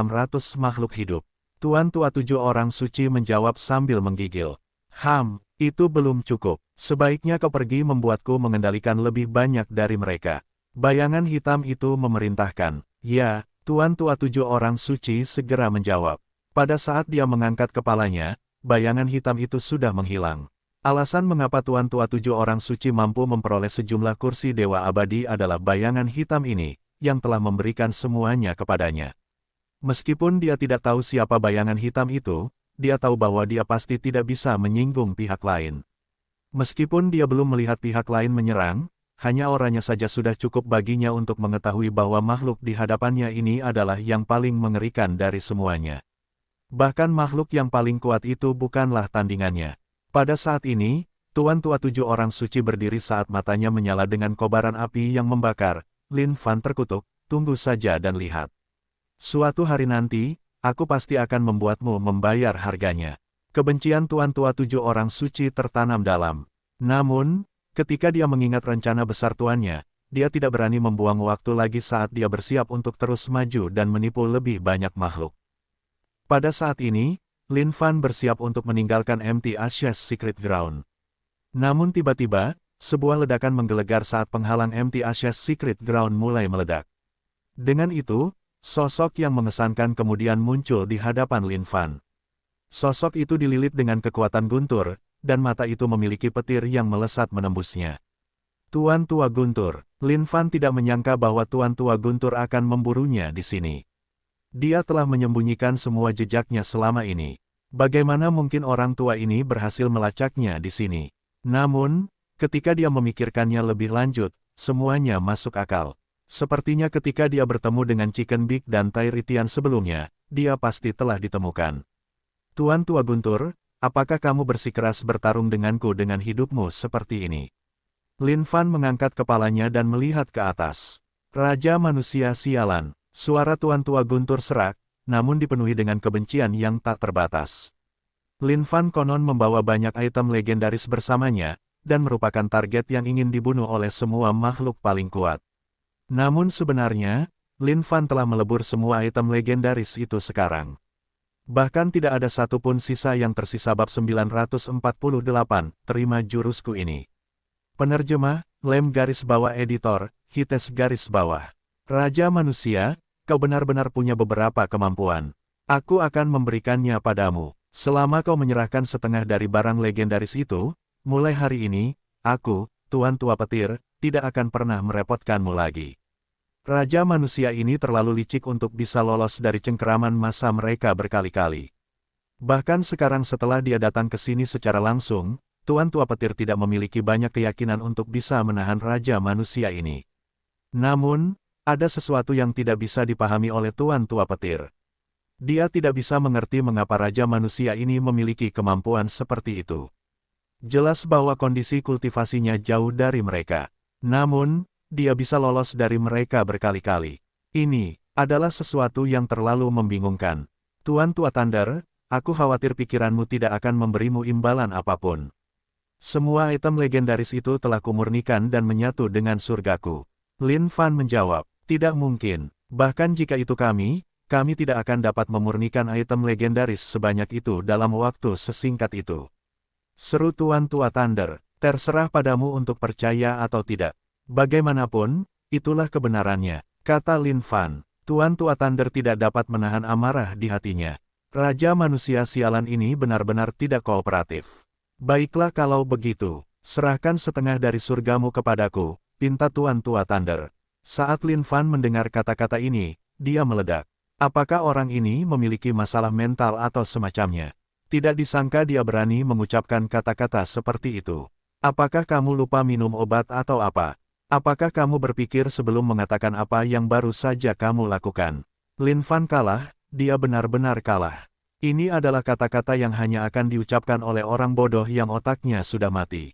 makhluk hidup. Tuan Tua 7 orang suci menjawab sambil menggigil. Itu belum cukup. Sebaiknya kau pergi membuatku mengendalikan lebih banyak dari mereka. Bayangan hitam itu memerintahkan. Ya, Tuan Tua 7 orang suci segera menjawab. Pada saat dia mengangkat kepalanya, bayangan hitam itu sudah menghilang. Alasan mengapa Tuan Tua 7 orang suci mampu memperoleh sejumlah kursi dewa abadi adalah bayangan hitam ini, yang telah memberikan semuanya kepadanya. Meskipun dia tidak tahu siapa bayangan hitam itu, dia tahu bahwa dia pasti tidak bisa menyinggung pihak lain. Meskipun dia belum melihat pihak lain menyerang, hanya orangnya saja sudah cukup baginya untuk mengetahui bahwa makhluk di hadapannya ini adalah yang paling mengerikan dari semuanya. Bahkan makhluk yang paling kuat itu bukanlah tandingannya. Pada saat ini, Tuan Tua 7 orang suci berdiri saat matanya menyala dengan kobaran api yang membakar. Lin Fan terkutuk, tunggu saja dan lihat. Suatu hari nanti, aku pasti akan membuatmu membayar harganya. Kebencian Tuan Tua 7 orang suci tertanam dalam. Namun, ketika dia mengingat rencana besar tuannya, dia tidak berani membuang waktu lagi saat dia bersiap untuk terus maju dan menipu lebih banyak makhluk. Pada saat ini, Lin Fan bersiap untuk meninggalkan MT Ashes Secret Ground. Namun tiba-tiba, sebuah ledakan menggelegar saat penghalang MT Ashes Secret Ground mulai meledak. Dengan itu, sosok yang mengesankan kemudian muncul di hadapan Lin Fan. Sosok itu dililit dengan kekuatan guntur, dan mata itu memiliki petir yang melesat menembusnya. Tuan Tua Guntur. Lin Fan tidak menyangka bahwa Tuan Tua Guntur akan memburunya di sini. Dia telah menyembunyikan semua jejaknya selama ini. Bagaimana mungkin orang tua ini berhasil melacaknya di sini? Namun, ketika dia memikirkannya lebih lanjut, semuanya masuk akal. Sepertinya ketika dia bertemu dengan Chicken Big dan Tai Ritian sebelumnya, dia pasti telah ditemukan. Tuan Tua Guntur, apakah kamu bersikeras bertarung denganku dengan hidupmu seperti ini? Lin Fan mengangkat kepalanya dan melihat ke atas. Raja manusia sialan. Suara Tuan Tua Guntur serak, namun dipenuhi dengan kebencian yang tak terbatas. Lin Fan konon membawa banyak item legendaris bersamanya, dan merupakan target yang ingin dibunuh oleh semua makhluk paling kuat. Namun sebenarnya, Lin Fan telah melebur semua item legendaris itu sekarang. Bahkan tidak ada satupun sisa yang tersisa. Bab 948, terima jurusku ini. Penerjemah, Lem garis bawah editor, Hites garis bawah. Raja manusia, kau benar-benar punya beberapa kemampuan. Aku akan memberikannya padamu. Selama kau menyerahkan setengah dari barang legendaris itu, mulai hari ini, aku, Tuan Tua Petir, tidak akan pernah merepotkanmu lagi. Raja manusia ini terlalu licik untuk bisa lolos dari cengkeraman masa mereka berkali-kali. Bahkan sekarang setelah dia datang ke sini secara langsung, Tuan Tua Petir tidak memiliki banyak keyakinan untuk bisa menahan Raja manusia ini. Namun, ada sesuatu yang tidak bisa dipahami oleh Tuan Tua Petir. Dia tidak bisa mengerti mengapa Raja manusia ini memiliki kemampuan seperti itu. Jelas bahwa kondisi kultivasinya jauh dari mereka. Namun, dia bisa lolos dari mereka berkali-kali. Ini adalah sesuatu yang terlalu membingungkan. Tuan Tua Thunder, aku khawatir pikiranmu tidak akan memberimu imbalan apapun. Semua item legendaris itu telah kumurnikan dan menyatu dengan surgaku. Lin Fan menjawab. Tidak mungkin. Bahkan jika itu kami tidak akan dapat memurnikan item legendaris sebanyak itu dalam waktu sesingkat itu. Seru Tuan Tua Thunder, terserah padamu untuk percaya atau tidak. Bagaimanapun, itulah kebenarannya, kata Lin Fan. Tuan Tua Thunder tidak dapat menahan amarah di hatinya. Raja manusia sialan ini benar-benar tidak kooperatif. Baiklah kalau begitu, serahkan setengah dari surgamu kepadaku, pinta Tuan Tua Thunder. Saat Lin Fan mendengar kata-kata ini, dia meledak. Apakah orang ini memiliki masalah mental atau semacamnya? Tidak disangka dia berani mengucapkan kata-kata seperti itu. Apakah kamu lupa minum obat atau apa? Apakah kamu berpikir sebelum mengatakan apa yang baru saja kamu lakukan? Lin Fan kalah, dia benar-benar kalah. Ini adalah kata-kata yang hanya akan diucapkan oleh orang bodoh yang otaknya sudah mati.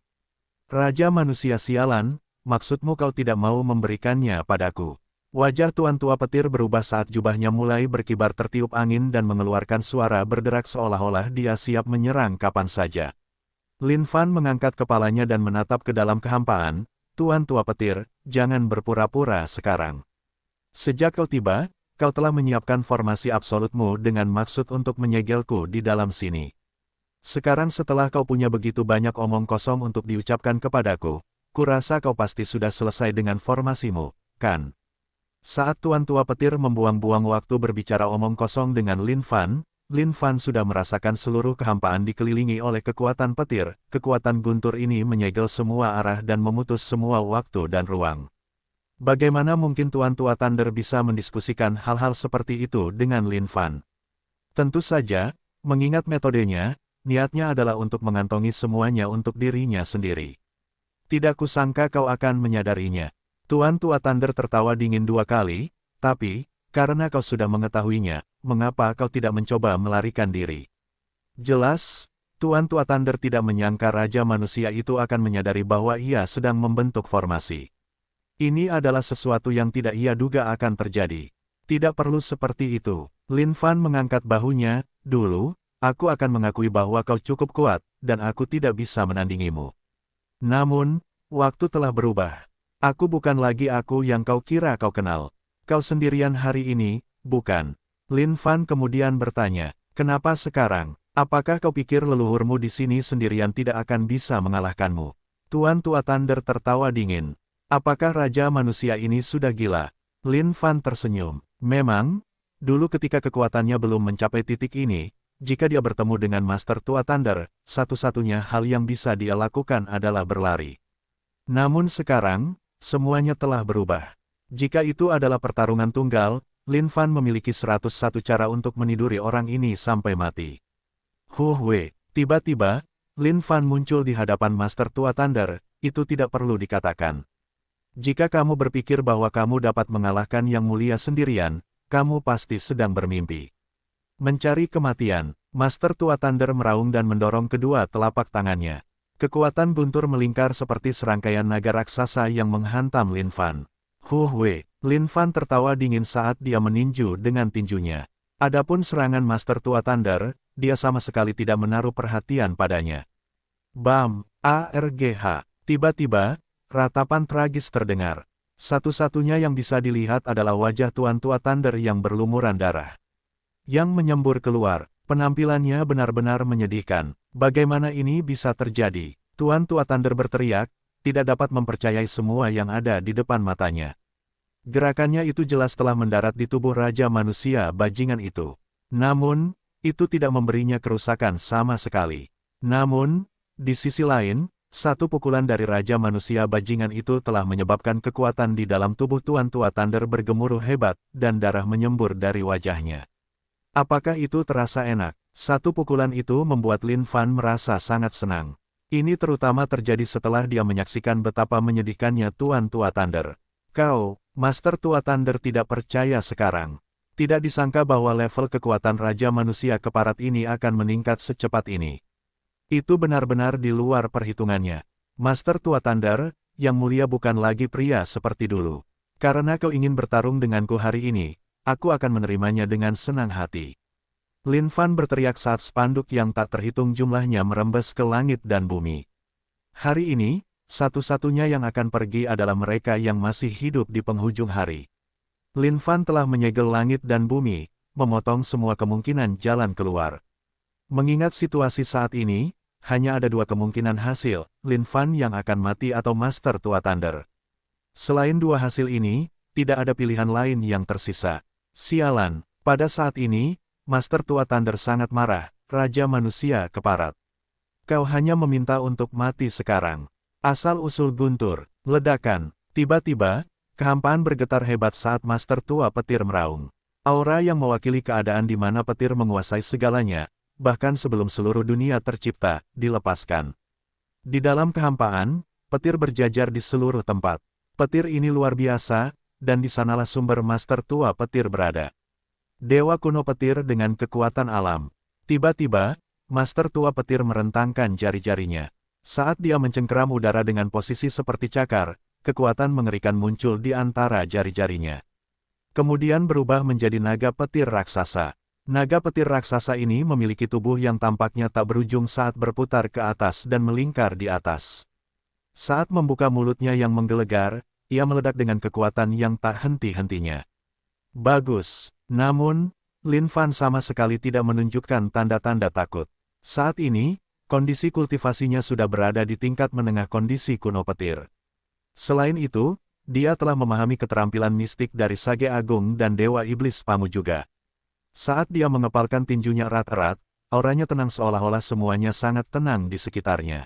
Raja manusia sialan, maksudmu kau tidak mau memberikannya padaku? Wajah Tuan Tua Petir berubah saat jubahnya mulai berkibar tertiup angin dan mengeluarkan suara berderak seolah-olah dia siap menyerang kapan saja. Lin Fan mengangkat kepalanya dan menatap ke dalam kehampaan. Tuan Tua Petir, jangan berpura-pura sekarang. Sejak kau tiba, kau telah menyiapkan formasi absolutmu dengan maksud untuk menyegelku di dalam sini. Sekarang setelah kau punya begitu banyak omong kosong untuk diucapkan kepadaku, kurasa kau pasti sudah selesai dengan formasimu, kan? Saat Tuan Tua Petir membuang-buang waktu berbicara omong kosong dengan Lin Fan sudah merasakan seluruh kehampaan dikelilingi oleh kekuatan petir. Kekuatan guntur ini menyegel semua arah dan memutus semua waktu dan ruang. Bagaimana mungkin Tuan Tua Thunder bisa mendiskusikan hal-hal seperti itu dengan Lin Fan? Tentu saja, mengingat metodenya, niatnya adalah untuk mengantongi semuanya untuk dirinya sendiri. Tidak kusangka kau akan menyadarinya. Tuan Tua Thunder tertawa dingin 2 kali, tapi, karena kau sudah mengetahuinya, mengapa kau tidak mencoba melarikan diri? Jelas, Tuan Tua Thunder tidak menyangka Raja Manusia itu akan menyadari bahwa ia sedang membentuk formasi. Ini adalah sesuatu yang tidak ia duga akan terjadi. Tidak perlu seperti itu. Lin Fan mengangkat bahunya, dulu, aku akan mengakui bahwa kau cukup kuat, dan aku tidak bisa menandingimu. Namun, waktu telah berubah. Aku bukan lagi aku yang kau kira kau kenal. Kau sendirian hari ini, bukan? Lin Fan kemudian bertanya, kenapa sekarang? Apakah kau pikir leluhurmu di sini sendirian tidak akan bisa mengalahkanmu? Tuan Tua Thunder tertawa dingin. Apakah Raja Manusia ini sudah gila? Lin Fan tersenyum. Memang, dulu ketika kekuatannya belum mencapai titik ini, jika dia bertemu dengan Master Tua Thunder, satu-satunya hal yang bisa dia lakukan adalah berlari. Namun sekarang, semuanya telah berubah. Jika itu adalah pertarungan tunggal, Lin Fan memiliki 101 cara untuk meniduri orang ini sampai mati. Tiba-tiba, Lin Fan muncul di hadapan Master Tua Thunder, itu tidak perlu dikatakan. Jika kamu berpikir bahwa kamu dapat mengalahkan Yang Mulia sendirian, kamu pasti sedang bermimpi. Mencari kematian, Master Tua Thunder meraung dan mendorong kedua telapak tangannya. Kekuatan guntur melingkar seperti serangkaian naga raksasa yang menghantam Lin Fan. Lin Fan tertawa dingin saat dia meninju dengan tinjunya. Adapun serangan Master Tua Thunder, dia sama sekali tidak menaruh perhatian padanya. Bam! ARGH. Tiba-tiba, ratapan tragis terdengar. Satu-satunya yang bisa dilihat adalah wajah Tuan Tua Thunder yang berlumuran darah. Yang menyembur keluar, penampilannya benar-benar menyedihkan. Bagaimana ini bisa terjadi? Tuan Tua Thunder berteriak, tidak dapat mempercayai semua yang ada di depan matanya. Gerakannya itu jelas telah mendarat di tubuh Raja Manusia bajingan itu. Namun, itu tidak memberinya kerusakan sama sekali. Namun, di sisi lain, satu pukulan dari Raja Manusia bajingan itu telah menyebabkan kekuatan di dalam tubuh Tuan Tua Thunder bergemuruh hebat, dan darah menyembur dari wajahnya. Apakah itu terasa enak? Satu pukulan itu membuat Lin Fan merasa sangat senang. Ini terutama terjadi setelah dia menyaksikan betapa menyedihkannya Tuan Tua Thunder. Kau, Master Tua Thunder tidak percaya sekarang. Tidak disangka bahwa level kekuatan Raja Manusia Keparat ini akan meningkat secepat ini. Itu benar-benar di luar perhitungannya. Master Tua Thunder, Yang Mulia bukan lagi pria seperti dulu. Karena kau ingin bertarung denganku hari ini, aku akan menerimanya dengan senang hati. Lin Fan berteriak saat spanduk yang tak terhitung jumlahnya merembes ke langit dan bumi. Hari ini, satu-satunya yang akan pergi adalah mereka yang masih hidup di penghujung hari. Lin Fan telah menyegel langit dan bumi, memotong semua kemungkinan jalan keluar. Mengingat situasi saat ini, hanya ada 2 kemungkinan hasil, Lin Fan yang akan mati atau Master Tua Thunder. Selain 2 hasil ini, tidak ada pilihan lain yang tersisa. Sialan, pada saat ini, Master Tua Thunder sangat marah, Raja Manusia Keparat. Kau hanya meminta untuk mati sekarang. Asal-usul guntur, ledakan. Tiba-tiba, kehampaan bergetar hebat saat Master Tua Petir meraung. Aura yang mewakili keadaan di mana petir menguasai segalanya, bahkan sebelum seluruh dunia tercipta, dilepaskan. Di dalam kehampaan, petir berjajar di seluruh tempat. Petir ini luar biasa, dan di sanalah sumber Master Tua Petir berada. Dewa kuno petir dengan kekuatan alam. Tiba-tiba, Master Tua Petir merentangkan jari-jarinya. Saat dia mencengkeram udara dengan posisi seperti cakar, kekuatan mengerikan muncul di antara jari-jarinya. Kemudian berubah menjadi naga petir raksasa. Naga petir raksasa ini memiliki tubuh yang tampaknya tak berujung saat berputar ke atas dan melingkar di atas. Saat membuka mulutnya yang menggelegar, ia meledak dengan kekuatan yang tak henti-hentinya. Bagus. Namun, Lin Fan sama sekali tidak menunjukkan tanda-tanda takut. Saat ini, kondisi kultivasinya sudah berada di tingkat menengah kondisi kuno petir. Selain itu, dia telah memahami keterampilan mistik dari Sage Agung dan Dewa Iblis Pamu juga. Saat dia mengepalkan tinjunya erat-erat, auranya tenang seolah-olah semuanya sangat tenang di sekitarnya.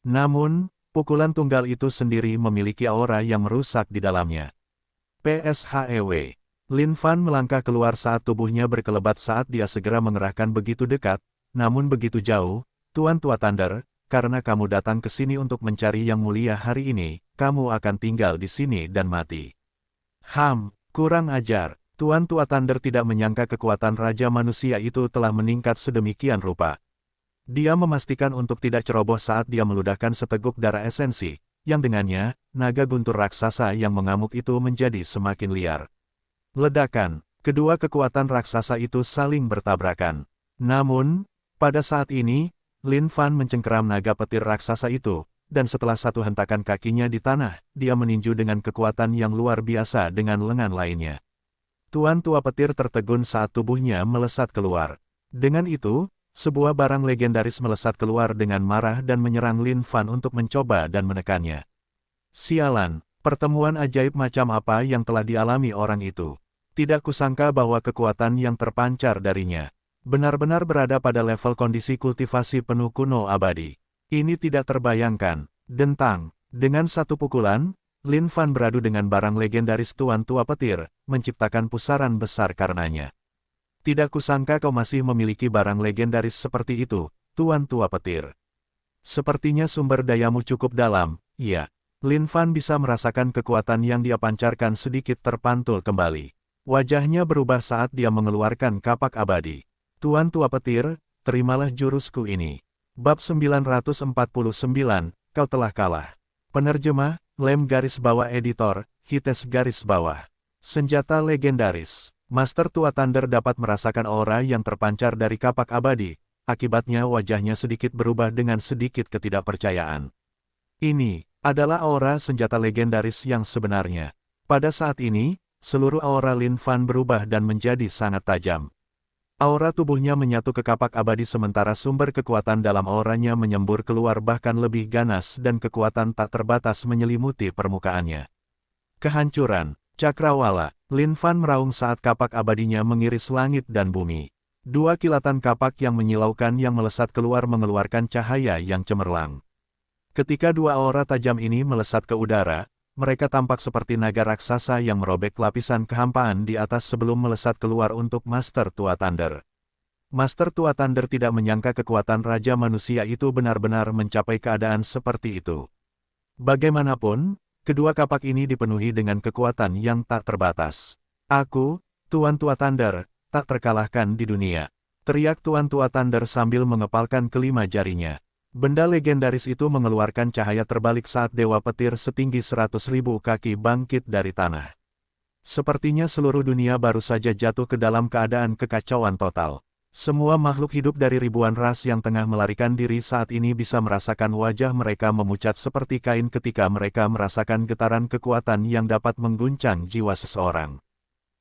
Namun, pukulan tunggal itu sendiri memiliki aura yang merusak di dalamnya. PSHEW. Lin Fan melangkah keluar saat tubuhnya berkelebat saat dia segera mengerahkan begitu dekat, namun begitu jauh. Tuan Tua Thunder, karena kamu datang ke sini untuk mencari yang mulia hari ini, kamu akan tinggal di sini dan mati. Kurang ajar. Tuan Tua Thunder tidak menyangka kekuatan Raja Manusia itu telah meningkat sedemikian rupa. Dia memastikan untuk tidak ceroboh saat dia meludahkan seteguk darah esensi, yang dengannya, naga guntur raksasa yang mengamuk itu menjadi semakin liar. Ledakan, kedua kekuatan raksasa itu saling bertabrakan. Namun, pada saat ini, Lin Fan mencengkeram naga petir raksasa itu, dan setelah satu hentakan kakinya di tanah, dia meninju dengan kekuatan yang luar biasa dengan lengan lainnya. Tuan Tua Petir tertegun saat tubuhnya melesat keluar. Dengan itu, sebuah barang legendaris melesat keluar dengan marah dan menyerang Lin Fan untuk mencoba dan menekannya. Sialan, pertemuan ajaib macam apa yang telah dialami orang itu. Tidak kusangka bahwa kekuatan yang terpancar darinya benar-benar berada pada level kondisi kultivasi penuh kuno abadi. Ini tidak terbayangkan. Dentang, dengan satu pukulan, Lin Fan beradu dengan barang legendaris Tuan Tua Petir, menciptakan pusaran besar karenanya. Tidak kusangka kau masih memiliki barang legendaris seperti itu, Tuan Tua Petir. Sepertinya sumber dayamu cukup dalam, ya. Lin Fan bisa merasakan kekuatan yang dia pancarkan sedikit terpantul kembali. Wajahnya berubah saat dia mengeluarkan kapak abadi. Tuan Tua Petir, terimalah jurusku ini. Bab 949, kau telah kalah. Penerjemah, Lem garis bawah editor, Hites garis bawah. Senjata legendaris. Master Tua Thunder dapat merasakan aura yang terpancar dari kapak abadi, akibatnya wajahnya sedikit berubah dengan sedikit ketidakpercayaan. Ini adalah aura senjata legendaris yang sebenarnya. Pada saat ini, seluruh aura Lin Fan berubah dan menjadi sangat tajam. Aura tubuhnya menyatu ke kapak abadi sementara sumber kekuatan dalam auranya menyembur keluar bahkan lebih ganas dan kekuatan tak terbatas menyelimuti permukaannya. Kehancuran, cakrawala, Lin Fan meraung saat kapak abadinya mengiris langit dan bumi. Dua kilatan kapak yang menyilaukan yang melesat keluar mengeluarkan cahaya yang cemerlang. Ketika dua aura tajam ini melesat ke udara, mereka tampak seperti naga raksasa yang merobek lapisan kehampaan di atas sebelum melesat keluar untuk Master Tua Thunder. Master Tua Thunder tidak menyangka kekuatan Raja Manusia itu benar-benar mencapai keadaan seperti itu. Bagaimanapun, kedua kapak ini dipenuhi dengan kekuatan yang tak terbatas. Aku, Tuan Tua Thunder, tak terkalahkan di dunia. Teriak Tuan Tua Thunder sambil mengepalkan kelima jarinya. Benda legendaris itu mengeluarkan cahaya terbalik saat Dewa Petir setinggi 100.000 kaki bangkit dari tanah. Sepertinya seluruh dunia baru saja jatuh ke dalam keadaan kekacauan total. Semua makhluk hidup dari ribuan ras yang tengah melarikan diri saat ini bisa merasakan wajah mereka memucat seperti kain ketika mereka merasakan getaran kekuatan yang dapat mengguncang jiwa seseorang.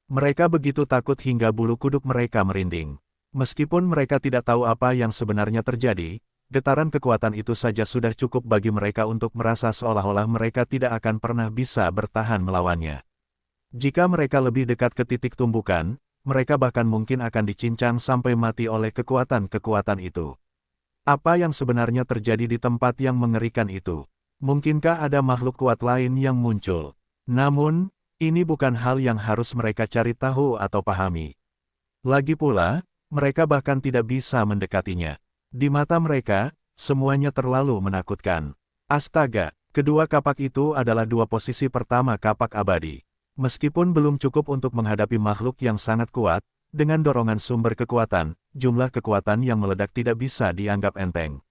Mereka begitu takut hingga bulu kuduk mereka merinding. Meskipun mereka tidak tahu apa yang sebenarnya terjadi, getaran kekuatan itu saja sudah cukup bagi mereka untuk merasa seolah-olah mereka tidak akan pernah bisa bertahan melawannya. Jika mereka lebih dekat ke titik tumbukan, mereka bahkan mungkin akan dicincang sampai mati oleh kekuatan-kekuatan itu. Apa yang sebenarnya terjadi di tempat yang mengerikan itu? Mungkinkah ada makhluk kuat lain yang muncul? Namun, ini bukan hal yang harus mereka cari tahu atau pahami. Lagi pula, mereka bahkan tidak bisa mendekatinya. Di mata mereka, semuanya terlalu menakutkan. Astaga, kedua kapak itu adalah dua posisi pertama kapak abadi. Meskipun belum cukup untuk menghadapi makhluk yang sangat kuat, dengan dorongan sumber kekuatan, jumlah kekuatan yang meledak tidak bisa dianggap enteng.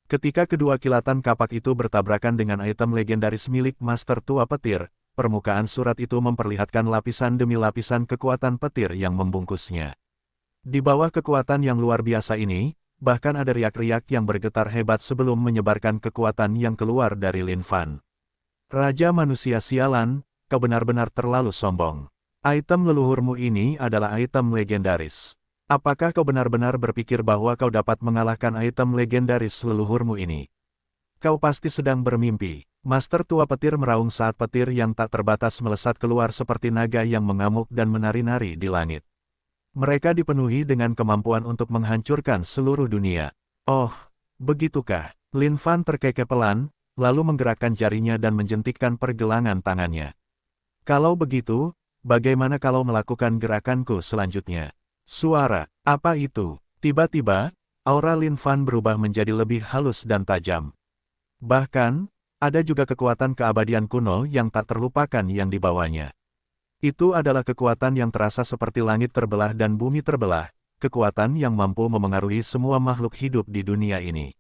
Ketika kedua kilatan kapak itu bertabrakan dengan item legendaris milik Master Tua Petir, permukaan surat itu memperlihatkan lapisan demi lapisan kekuatan petir yang membungkusnya. Di bawah kekuatan yang luar biasa ini, bahkan ada riak-riak yang bergetar hebat sebelum menyebarkan kekuatan yang keluar dari Lin Fan. Raja manusia sialan, kau benar-benar terlalu sombong. Item leluhurmu ini adalah item legendaris. Apakah kau benar-benar berpikir bahwa kau dapat mengalahkan item legendaris leluhurmu ini? Kau pasti sedang bermimpi. Master tua petir meraung saat petir yang tak terbatas melesat keluar seperti naga yang mengamuk dan menari-nari di langit. Mereka dipenuhi dengan kemampuan untuk menghancurkan seluruh dunia. Oh, begitukah? Lin Fan terkekeh pelan, lalu menggerakkan jarinya dan menjentikkan pergelangan tangannya. Kalau begitu, bagaimana kalau melakukan gerakanku selanjutnya? Suara, apa itu? Tiba-tiba, aura Lin Fan berubah menjadi lebih halus dan tajam. Bahkan, ada juga kekuatan keabadian kuno yang tak terlupakan yang dibawanya. Itu adalah kekuatan yang terasa seperti langit terbelah dan bumi terbelah, kekuatan yang mampu memengaruhi semua makhluk hidup di dunia ini.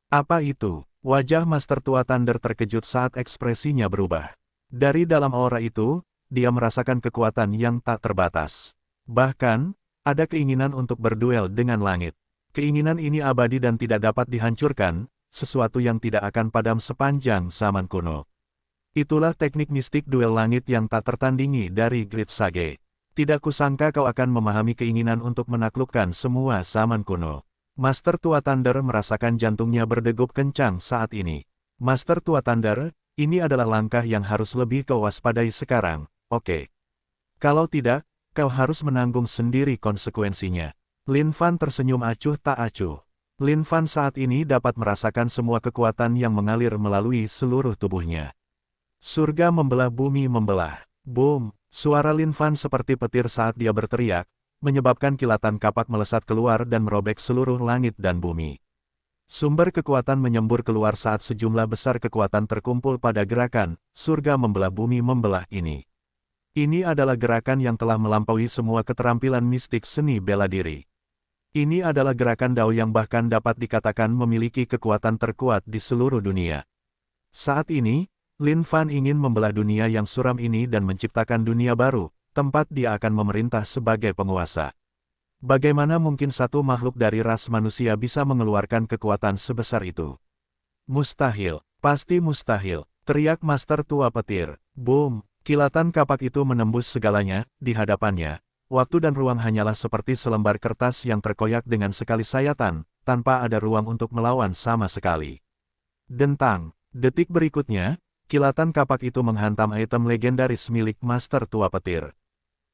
Apa itu? Wajah Master Tua Thunder terkejut saat ekspresinya berubah. Dari dalam aura itu, dia merasakan kekuatan yang tak terbatas. Bahkan, ada keinginan untuk berduel dengan langit. Keinginan ini abadi dan tidak dapat dihancurkan, sesuatu yang tidak akan padam sepanjang zaman kuno. Itulah teknik mistik duel langit yang tak tertandingi dari Great Sage. Tidak kusangka kau akan memahami keinginan untuk menaklukkan semua zaman kuno. Master Tua Thunder merasakan jantungnya berdegup kencang saat ini. Master Tua Thunder, ini adalah langkah yang harus lebih kau waspadai sekarang, oke? Kalau tidak, kau harus menanggung sendiri konsekuensinya. Lin Fan tersenyum acuh tak acuh. Lin Fan saat ini dapat merasakan semua kekuatan yang mengalir melalui seluruh tubuhnya. Surga membelah bumi membelah. Boom! Suara Lin Fan seperti petir saat dia berteriak, menyebabkan kilatan kapak melesat keluar dan merobek seluruh langit dan bumi. Sumber kekuatan menyembur keluar saat sejumlah besar kekuatan terkumpul pada gerakan, surga membelah bumi membelah ini. Ini adalah gerakan yang telah melampaui semua keterampilan mistik seni bela diri. Ini adalah gerakan Dao yang bahkan dapat dikatakan memiliki kekuatan terkuat di seluruh dunia. Saat ini, Lin Fan ingin membelah dunia yang suram ini dan menciptakan dunia baru, tempat dia akan memerintah sebagai penguasa. Bagaimana mungkin satu makhluk dari ras manusia bisa mengeluarkan kekuatan sebesar itu? Mustahil, pasti mustahil, teriak Master Tua Petir. Boom, kilatan kapak itu menembus segalanya, di hadapannya. Waktu dan ruang hanyalah seperti selembar kertas yang terkoyak dengan sekali sayatan, tanpa ada ruang untuk melawan sama sekali. Dentang, detik berikutnya, kilatan kapak itu menghantam item legendaris milik Master Tua Petir.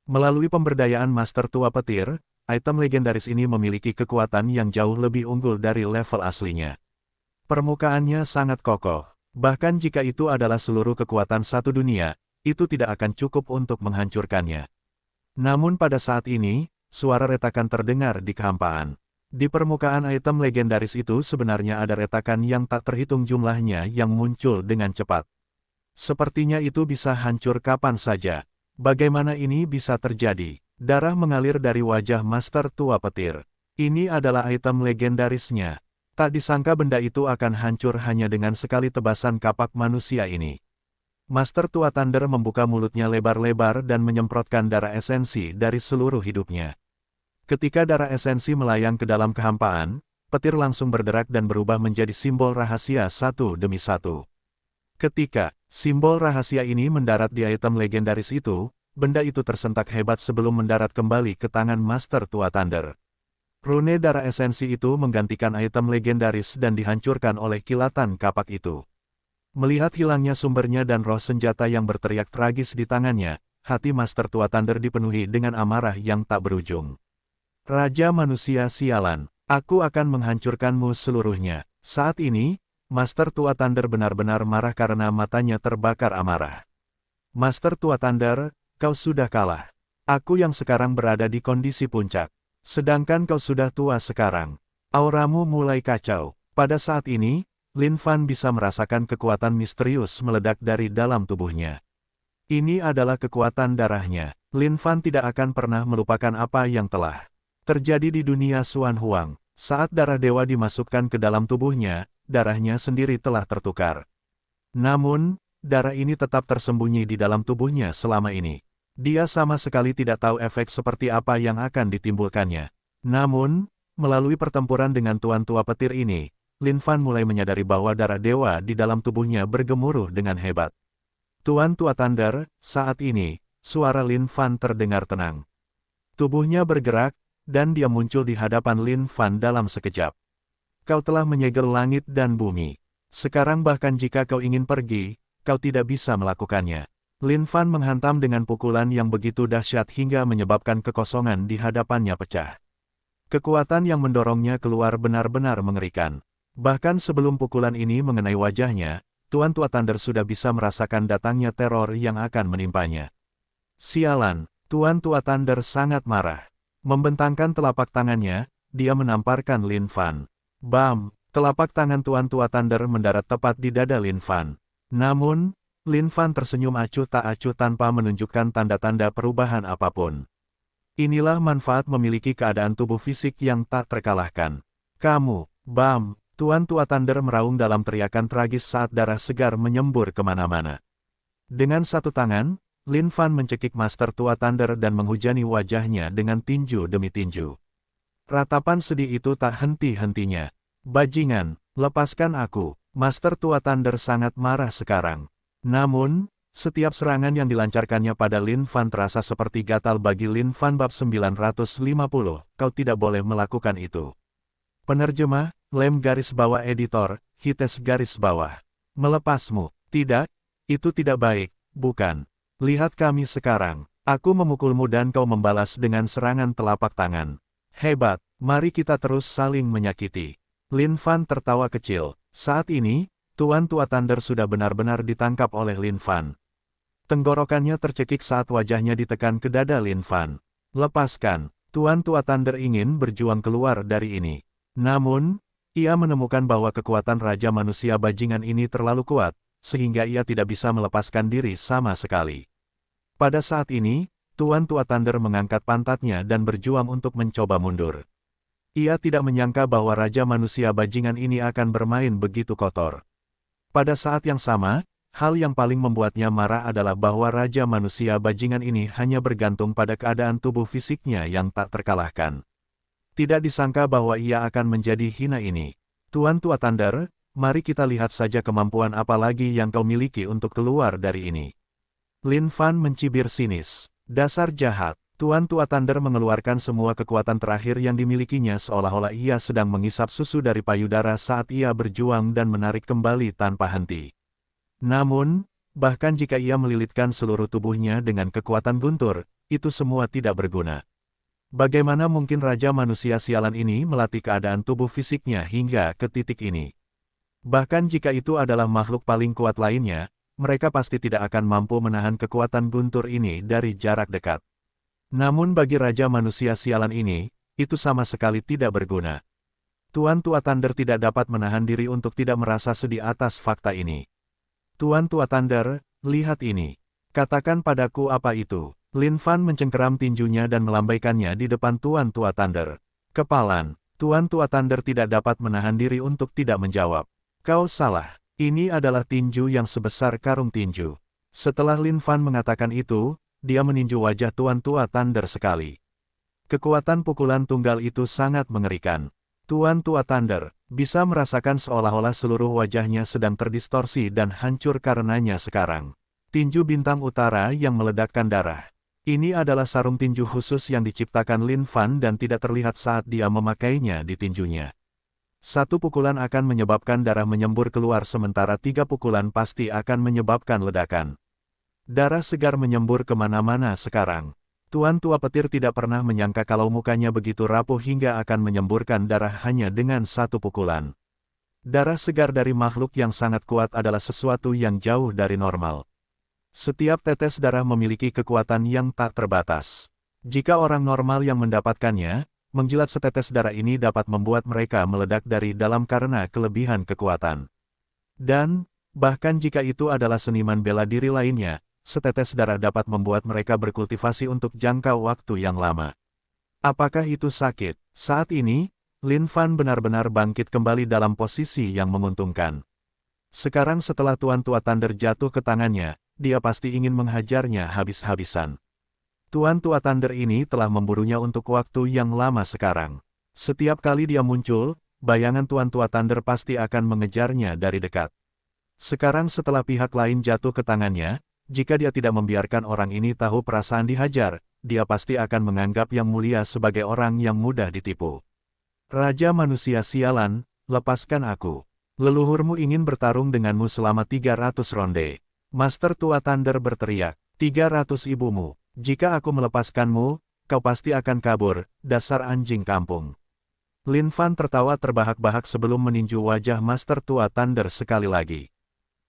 Melalui pemberdayaan Master Tua Petir, item legendaris ini memiliki kekuatan yang jauh lebih unggul dari level aslinya. Permukaannya sangat kokoh. Bahkan jika itu adalah seluruh kekuatan satu dunia, itu tidak akan cukup untuk menghancurkannya. Namun pada saat ini, suara retakan terdengar di kehampaan. Di permukaan item legendaris itu sebenarnya ada retakan yang tak terhitung jumlahnya yang muncul dengan cepat. Sepertinya itu bisa hancur kapan saja. Bagaimana ini bisa terjadi? Darah mengalir dari wajah Master Tua Petir. Ini adalah item legendarisnya. Tak disangka benda itu akan hancur hanya dengan sekali tebasan kapak manusia ini. Master Tua Thunder membuka mulutnya lebar-lebar dan menyemprotkan darah esensi dari seluruh hidupnya. Ketika darah esensi melayang ke dalam kehampaan, petir langsung berderak dan berubah menjadi simbol rahasia satu demi satu. Ketika simbol rahasia ini mendarat di item legendaris itu, benda itu tersentak hebat sebelum mendarat kembali ke tangan Master Tua Thunder. Rune darah esensi itu menggantikan item legendaris dan dihancurkan oleh kilatan kapak itu. Melihat hilangnya sumbernya dan roh senjata yang berteriak tragis di tangannya, hati Master Tua Thunder dipenuhi dengan amarah yang tak berujung. Raja manusia sialan, aku akan menghancurkanmu seluruhnya. Saat ini, Master Tua Thunder benar-benar marah karena matanya terbakar amarah. Master Tua Thunder, kau sudah kalah. Aku yang sekarang berada di kondisi puncak. Sedangkan kau sudah tua sekarang. Auramu mulai kacau. Pada saat ini, Lin Fan bisa merasakan kekuatan misterius meledak dari dalam tubuhnya. Ini adalah kekuatan darahnya. Lin Fan tidak akan pernah melupakan apa yang telah terjadi di dunia Xuan Huang. Saat darah dewa dimasukkan ke dalam tubuhnya, darahnya sendiri telah tertukar. Namun, darah ini tetap tersembunyi di dalam tubuhnya selama ini. Dia sama sekali tidak tahu efek seperti apa yang akan ditimbulkannya. Namun, melalui pertempuran dengan Tuan Tua Petir ini, Lin Fan mulai menyadari bahwa darah dewa di dalam tubuhnya bergemuruh dengan hebat. Tuan Tua Thunder, saat ini, suara Lin Fan terdengar tenang. Tubuhnya bergerak, dan dia muncul di hadapan Lin Fan dalam sekejap. Kau telah menyegel langit dan bumi. Sekarang bahkan jika kau ingin pergi, kau tidak bisa melakukannya. Lin Fan menghantam dengan pukulan yang begitu dahsyat hingga menyebabkan kekosongan di hadapannya pecah. Kekuatan yang mendorongnya keluar benar-benar mengerikan. Bahkan sebelum pukulan ini mengenai wajahnya, Tuan Tua Thunder sudah bisa merasakan datangnya teror yang akan menimpanya. Sialan, Tuan Tua Thunder sangat marah. Membentangkan telapak tangannya, dia menamparkan Lin Fan. Bam! Telapak tangan Tuan Tua Thunder mendarat tepat di dada Lin Fan. Namun, Lin Fan tersenyum acuh tak acuh tanpa menunjukkan tanda-tanda perubahan apapun. Inilah manfaat memiliki keadaan tubuh fisik yang tak terkalahkan. Kamu, bam! Tuan Tua Thunder meraung dalam teriakan tragis saat darah segar menyembur kemana-mana. Dengan satu tangan, Lin Fan mencekik Master Tua Thunder dan menghujani wajahnya dengan tinju demi tinju. Ratapan sedih itu tak henti-hentinya. Bajingan, lepaskan aku. Master Tua Thunder sangat marah sekarang. Namun, setiap serangan yang dilancarkannya pada Lin Fan terasa seperti gatal bagi Lin Fan bab 950. Kau tidak boleh melakukan itu. Penerjemah, Lem garis bawah editor, Hites garis bawah. Melepasmu. Tidak, itu tidak baik, bukan. Lihat kami sekarang. Aku memukulmu dan kau membalas dengan serangan telapak tangan. Hebat, mari kita terus saling menyakiti. Lin Fan tertawa kecil. Saat ini, Tuan Tua Thunder sudah benar-benar ditangkap oleh Lin Fan. Tenggorokannya tercekik saat wajahnya ditekan ke dada Lin Fan. Lepaskan, Tuan Tua Thunder ingin berjuang keluar dari ini. Namun, ia menemukan bahwa kekuatan Raja Manusia Bajingan ini terlalu kuat, sehingga ia tidak bisa melepaskan diri sama sekali. Pada saat ini, Tuan Tua Thunder mengangkat pantatnya dan berjuang untuk mencoba mundur. Ia tidak menyangka bahwa Raja Manusia Bajingan ini akan bermain begitu kotor. Pada saat yang sama, hal yang paling membuatnya marah adalah bahwa Raja Manusia Bajingan ini hanya bergantung pada keadaan tubuh fisiknya yang tak terkalahkan. Tidak disangka bahwa ia akan menjadi hina ini. Tuan Tua Thunder, mari kita lihat saja kemampuan apa lagi yang kau miliki untuk keluar dari ini. Lin Fan mencibir sinis. Dasar jahat. Tuan Tua Thunder mengeluarkan semua kekuatan terakhir yang dimilikinya seolah-olah ia sedang mengisap susu dari payudara saat ia berjuang dan menarik kembali tanpa henti. Namun, bahkan jika ia melilitkan seluruh tubuhnya dengan kekuatan guntur, itu semua tidak berguna. Bagaimana mungkin Raja Manusia Sialan ini melatih keadaan tubuh fisiknya hingga ke titik ini? Bahkan jika itu adalah makhluk paling kuat lainnya, mereka pasti tidak akan mampu menahan kekuatan guntur ini dari jarak dekat. Namun bagi Raja Manusia Sialan ini, itu sama sekali tidak berguna. Tuan Tua Thunder tidak dapat menahan diri untuk tidak merasa sedih atas fakta ini. Tuan Tua Thunder, lihat ini. Katakan padaku apa itu. Lin Fan mencengkeram tinjunya dan melambaikannya di depan Tuan Tua Thunder. Kepalan, Tuan Tua Thunder tidak dapat menahan diri untuk tidak menjawab. Kau salah, ini adalah tinju yang sebesar karung tinju. Setelah Lin Fan mengatakan itu, dia meninju wajah Tuan Tua Thunder sekali. Kekuatan pukulan tunggal itu sangat mengerikan. Tuan Tua Thunder bisa merasakan seolah-olah seluruh wajahnya sedang terdistorsi dan hancur karenanya sekarang. Tinju bintang utara yang meledakkan darah. Ini adalah sarung tinju khusus yang diciptakan Lin Fan dan tidak terlihat saat dia memakainya di tinjunya. Satu pukulan akan menyebabkan darah menyembur keluar sementara 3 pukulan pasti akan menyebabkan ledakan. Darah segar menyembur kemana-mana sekarang. Tuan Tua Petir tidak pernah menyangka kalau mukanya begitu rapuh hingga akan menyemburkan darah hanya dengan 1 pukulan. Darah segar dari makhluk yang sangat kuat adalah sesuatu yang jauh dari normal. Setiap tetes darah memiliki kekuatan yang tak terbatas. Jika orang normal yang mendapatkannya, menjilat setetes darah ini dapat membuat mereka meledak dari dalam karena kelebihan kekuatan. Dan, bahkan jika itu adalah seniman bela diri lainnya, setetes darah dapat membuat mereka berkultivasi untuk jangka waktu yang lama. Apakah itu sakit? Saat ini, Lin Fan benar-benar bangkit kembali dalam posisi yang menguntungkan. Sekarang setelah Tuan Tua Thunder jatuh ke tangannya, dia pasti ingin menghajarnya habis-habisan. Tuan Tua Thunder ini telah memburunya untuk waktu yang lama sekarang. Setiap kali dia muncul, bayangan Tuan Tua Thunder pasti akan mengejarnya dari dekat. Sekarang setelah pihak lain jatuh ke tangannya, jika dia tidak membiarkan orang ini tahu perasaan dihajar, dia pasti akan menganggap Yang Mulia sebagai orang yang mudah ditipu. Raja manusia sialan, lepaskan aku. Leluhurmu ingin bertarung denganmu selama 300 ronde. Master Tua Thunder berteriak, 300 ibumu. Jika aku melepaskanmu, kau pasti akan kabur, dasar anjing kampung. Lin Fan tertawa terbahak-bahak sebelum meninju wajah Master Tua Thunder sekali lagi.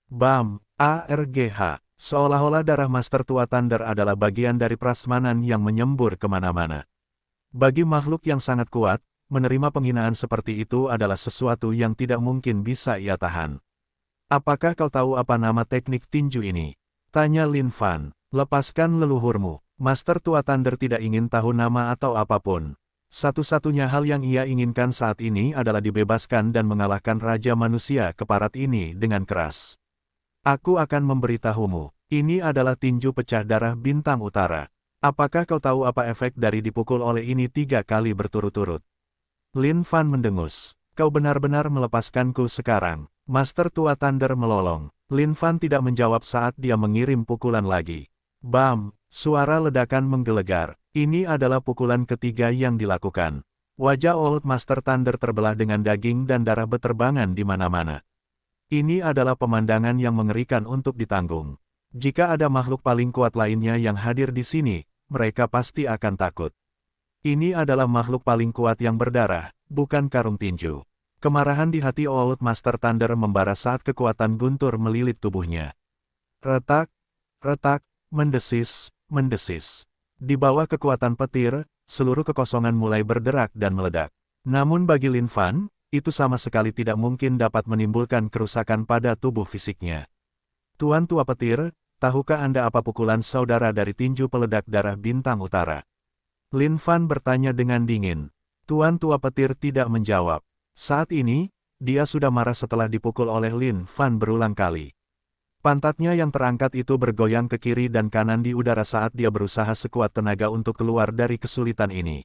Bam, ARGH, seolah-olah darah Master Tua Thunder adalah bagian dari prasmanan yang menyembur kemana-mana. Bagi makhluk yang sangat kuat, menerima penghinaan seperti itu adalah sesuatu yang tidak mungkin bisa ia tahan. Apakah kau tahu apa nama teknik tinju ini? Tanya Lin Fan. Lepaskan leluhurmu. Master Tua Thunder tidak ingin tahu nama atau apapun. Satu-satunya hal yang ia inginkan saat ini adalah dibebaskan dan mengalahkan Raja Manusia Keparat ini dengan keras. Aku akan memberitahumu. Ini adalah tinju pecah darah bintang utara. Apakah kau tahu apa efek dari dipukul oleh ini 3 kali berturut-turut? Lin Fan mendengus. Kau benar-benar melepaskanku sekarang. Master Tua Thunder melolong. Lin Fan tidak menjawab saat dia mengirim pukulan lagi. Bam! Suara ledakan menggelegar. Ini adalah pukulan ketiga yang dilakukan. Wajah Old Master Thunder terbelah dengan daging dan darah beterbangan di mana-mana. Ini adalah pemandangan yang mengerikan untuk ditanggung. Jika ada makhluk paling kuat lainnya yang hadir di sini, mereka pasti akan takut. Ini adalah makhluk paling kuat yang berdarah, bukan karung tinju. Kemarahan di hati Old Master Thunder membara saat kekuatan guntur melilit tubuhnya. Retak, retak, mendesis, mendesis. Di bawah kekuatan petir, seluruh kekosongan mulai berderak dan meledak. Namun bagi Lin Fan, itu sama sekali tidak mungkin dapat menimbulkan kerusakan pada tubuh fisiknya. Tuan Tua Petir, tahukah Anda apa pukulan saudara dari tinju peledak darah bintang utara? Lin Fan bertanya dengan dingin. Tuan Tua Petir tidak menjawab. Saat ini, dia sudah marah setelah dipukul oleh Lin Fan berulang kali. Pantatnya yang terangkat itu bergoyang ke kiri dan kanan di udara saat dia berusaha sekuat tenaga untuk keluar dari kesulitan ini.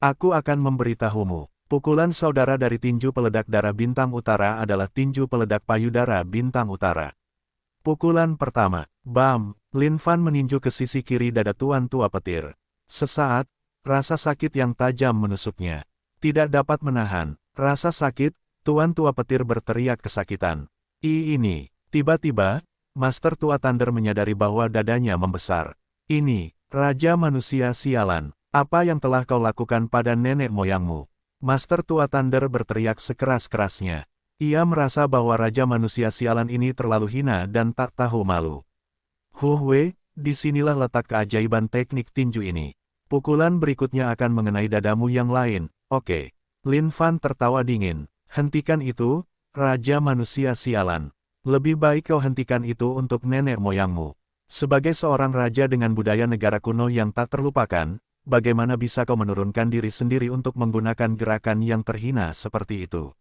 Aku akan memberitahumu. Pukulan saudara dari tinju peledak darah bintang utara adalah tinju peledak payudara bintang utara. Pukulan pertama. Bam! Lin Fan meninju ke sisi kiri dada Tuan Tua Petir. Sesaat, rasa sakit yang tajam menusuknya. Tidak dapat menahan. Rasa sakit, Tuan Tua Petir berteriak kesakitan. Ini. Tiba-tiba, Master Tua Thunder menyadari bahwa dadanya membesar. Ini, Raja Manusia Sialan. Apa yang telah kau lakukan pada nenek moyangmu? Master Tua Thunder berteriak sekeras-kerasnya. Ia merasa bahwa Raja Manusia Sialan ini terlalu hina dan tak tahu malu. Wei, disinilah letak keajaiban teknik tinju ini. Pukulan berikutnya akan mengenai dadamu yang lain, oke. Lin Fan tertawa dingin. Hentikan itu, Raja Manusia Sialan. Lebih baik kau hentikan itu untuk nenek moyangmu. Sebagai seorang raja dengan budaya negara kuno yang tak terlupakan, bagaimana bisa kau menurunkan diri sendiri untuk menggunakan gerakan yang terhina seperti itu?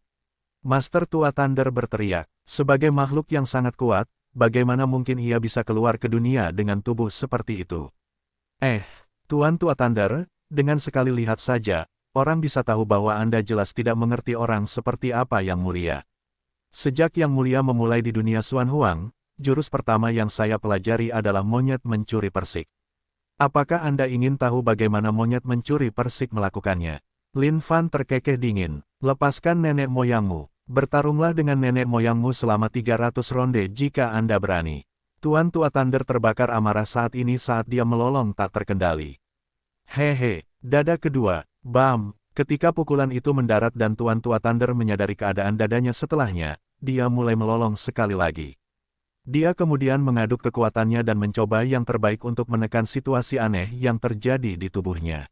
Master Tua Thunder berteriak. Sebagai makhluk yang sangat kuat, bagaimana mungkin ia bisa keluar ke dunia dengan tubuh seperti itu? Tuan Tua Thunder, dengan sekali lihat saja, orang bisa tahu bahwa Anda jelas tidak mengerti orang seperti apa Yang Mulia. Sejak Yang Mulia memulai di dunia Xuan Huang, jurus pertama yang saya pelajari adalah monyet mencuri persik. Apakah Anda ingin tahu bagaimana monyet mencuri persik melakukannya? Lin Fan terkekeh dingin. Lepaskan nenek moyangmu. Bertarunglah dengan nenek moyangmu selama 300 ronde jika Anda berani. Tuan Tua Thunder terbakar amarah saat ini saat dia melolong tak terkendali. Hehe, dada kedua. Bam! Ketika pukulan itu mendarat dan Tuan Tua Thunder menyadari keadaan dadanya setelahnya, dia mulai melolong sekali lagi. Dia kemudian mengaduk kekuatannya dan mencoba yang terbaik untuk menekan situasi aneh yang terjadi di tubuhnya.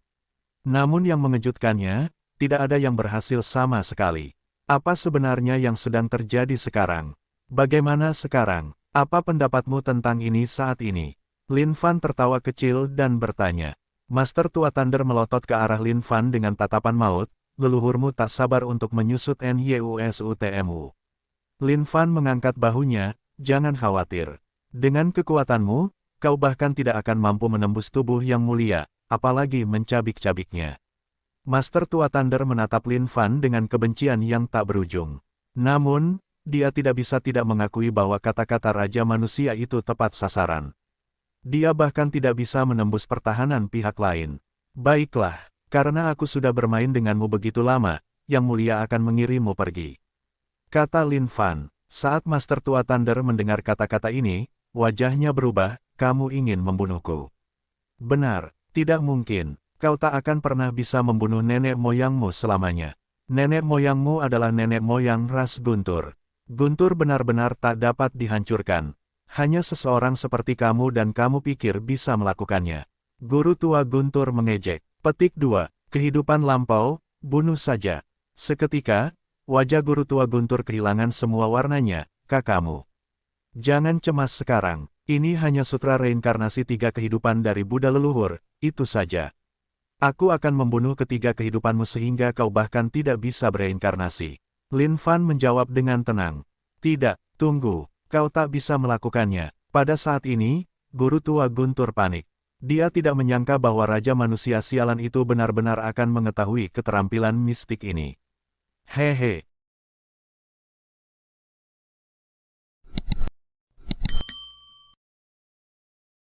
Namun yang mengejutkannya, tidak ada yang berhasil sama sekali. Apa sebenarnya yang sedang terjadi sekarang? Bagaimana sekarang? Apa pendapatmu tentang ini saat ini? Lin Fan tertawa kecil dan bertanya. Master Tua Thunder melotot ke arah Lin Fan dengan tatapan maut, leluhurmu tak sabar untuk menyusut NYUSUTMU. Lin Fan mengangkat bahunya, jangan khawatir. Dengan kekuatanmu, kau bahkan tidak akan mampu menembus tubuh yang mulia, apalagi mencabik-cabiknya. Master Tua Thunder menatap Lin Fan dengan kebencian yang tak berujung. Namun, dia tidak bisa tidak mengakui bahwa kata-kata Raja Manusia itu tepat sasaran. Dia bahkan tidak bisa menembus pertahanan pihak lain. Baiklah, karena aku sudah bermain denganmu begitu lama, Yang Mulia akan mengirimmu pergi. Kata Lin Fan. Saat Master Tua Thunder mendengar kata-kata ini, wajahnya berubah, kamu ingin membunuhku. Benar, tidak mungkin, kau tak akan pernah bisa membunuh nenek moyangmu selamanya. Nenek moyangmu adalah nenek moyang ras Guntur. Guntur benar-benar tak dapat dihancurkan. Hanya seseorang seperti kamu dan kamu pikir bisa melakukannya. Guru tua Guntur mengejek. Petik 2. Kehidupan lampau, bunuh saja. Seketika, wajah guru tua Guntur kehilangan semua warnanya, kakakmu. Jangan cemas sekarang, ini hanya sutra reinkarnasi 3 kehidupan dari Buddha leluhur, itu saja. Aku akan membunuh ketiga kehidupanmu sehingga kau bahkan tidak bisa bereinkarnasi. Lin Fan menjawab dengan tenang. Tidak, tunggu. Kau tak bisa melakukannya. Pada saat ini, guru tua Guntur panik. Dia tidak menyangka bahwa Raja Manusia Sialan itu benar-benar akan mengetahui keterampilan mistik ini. Hehe,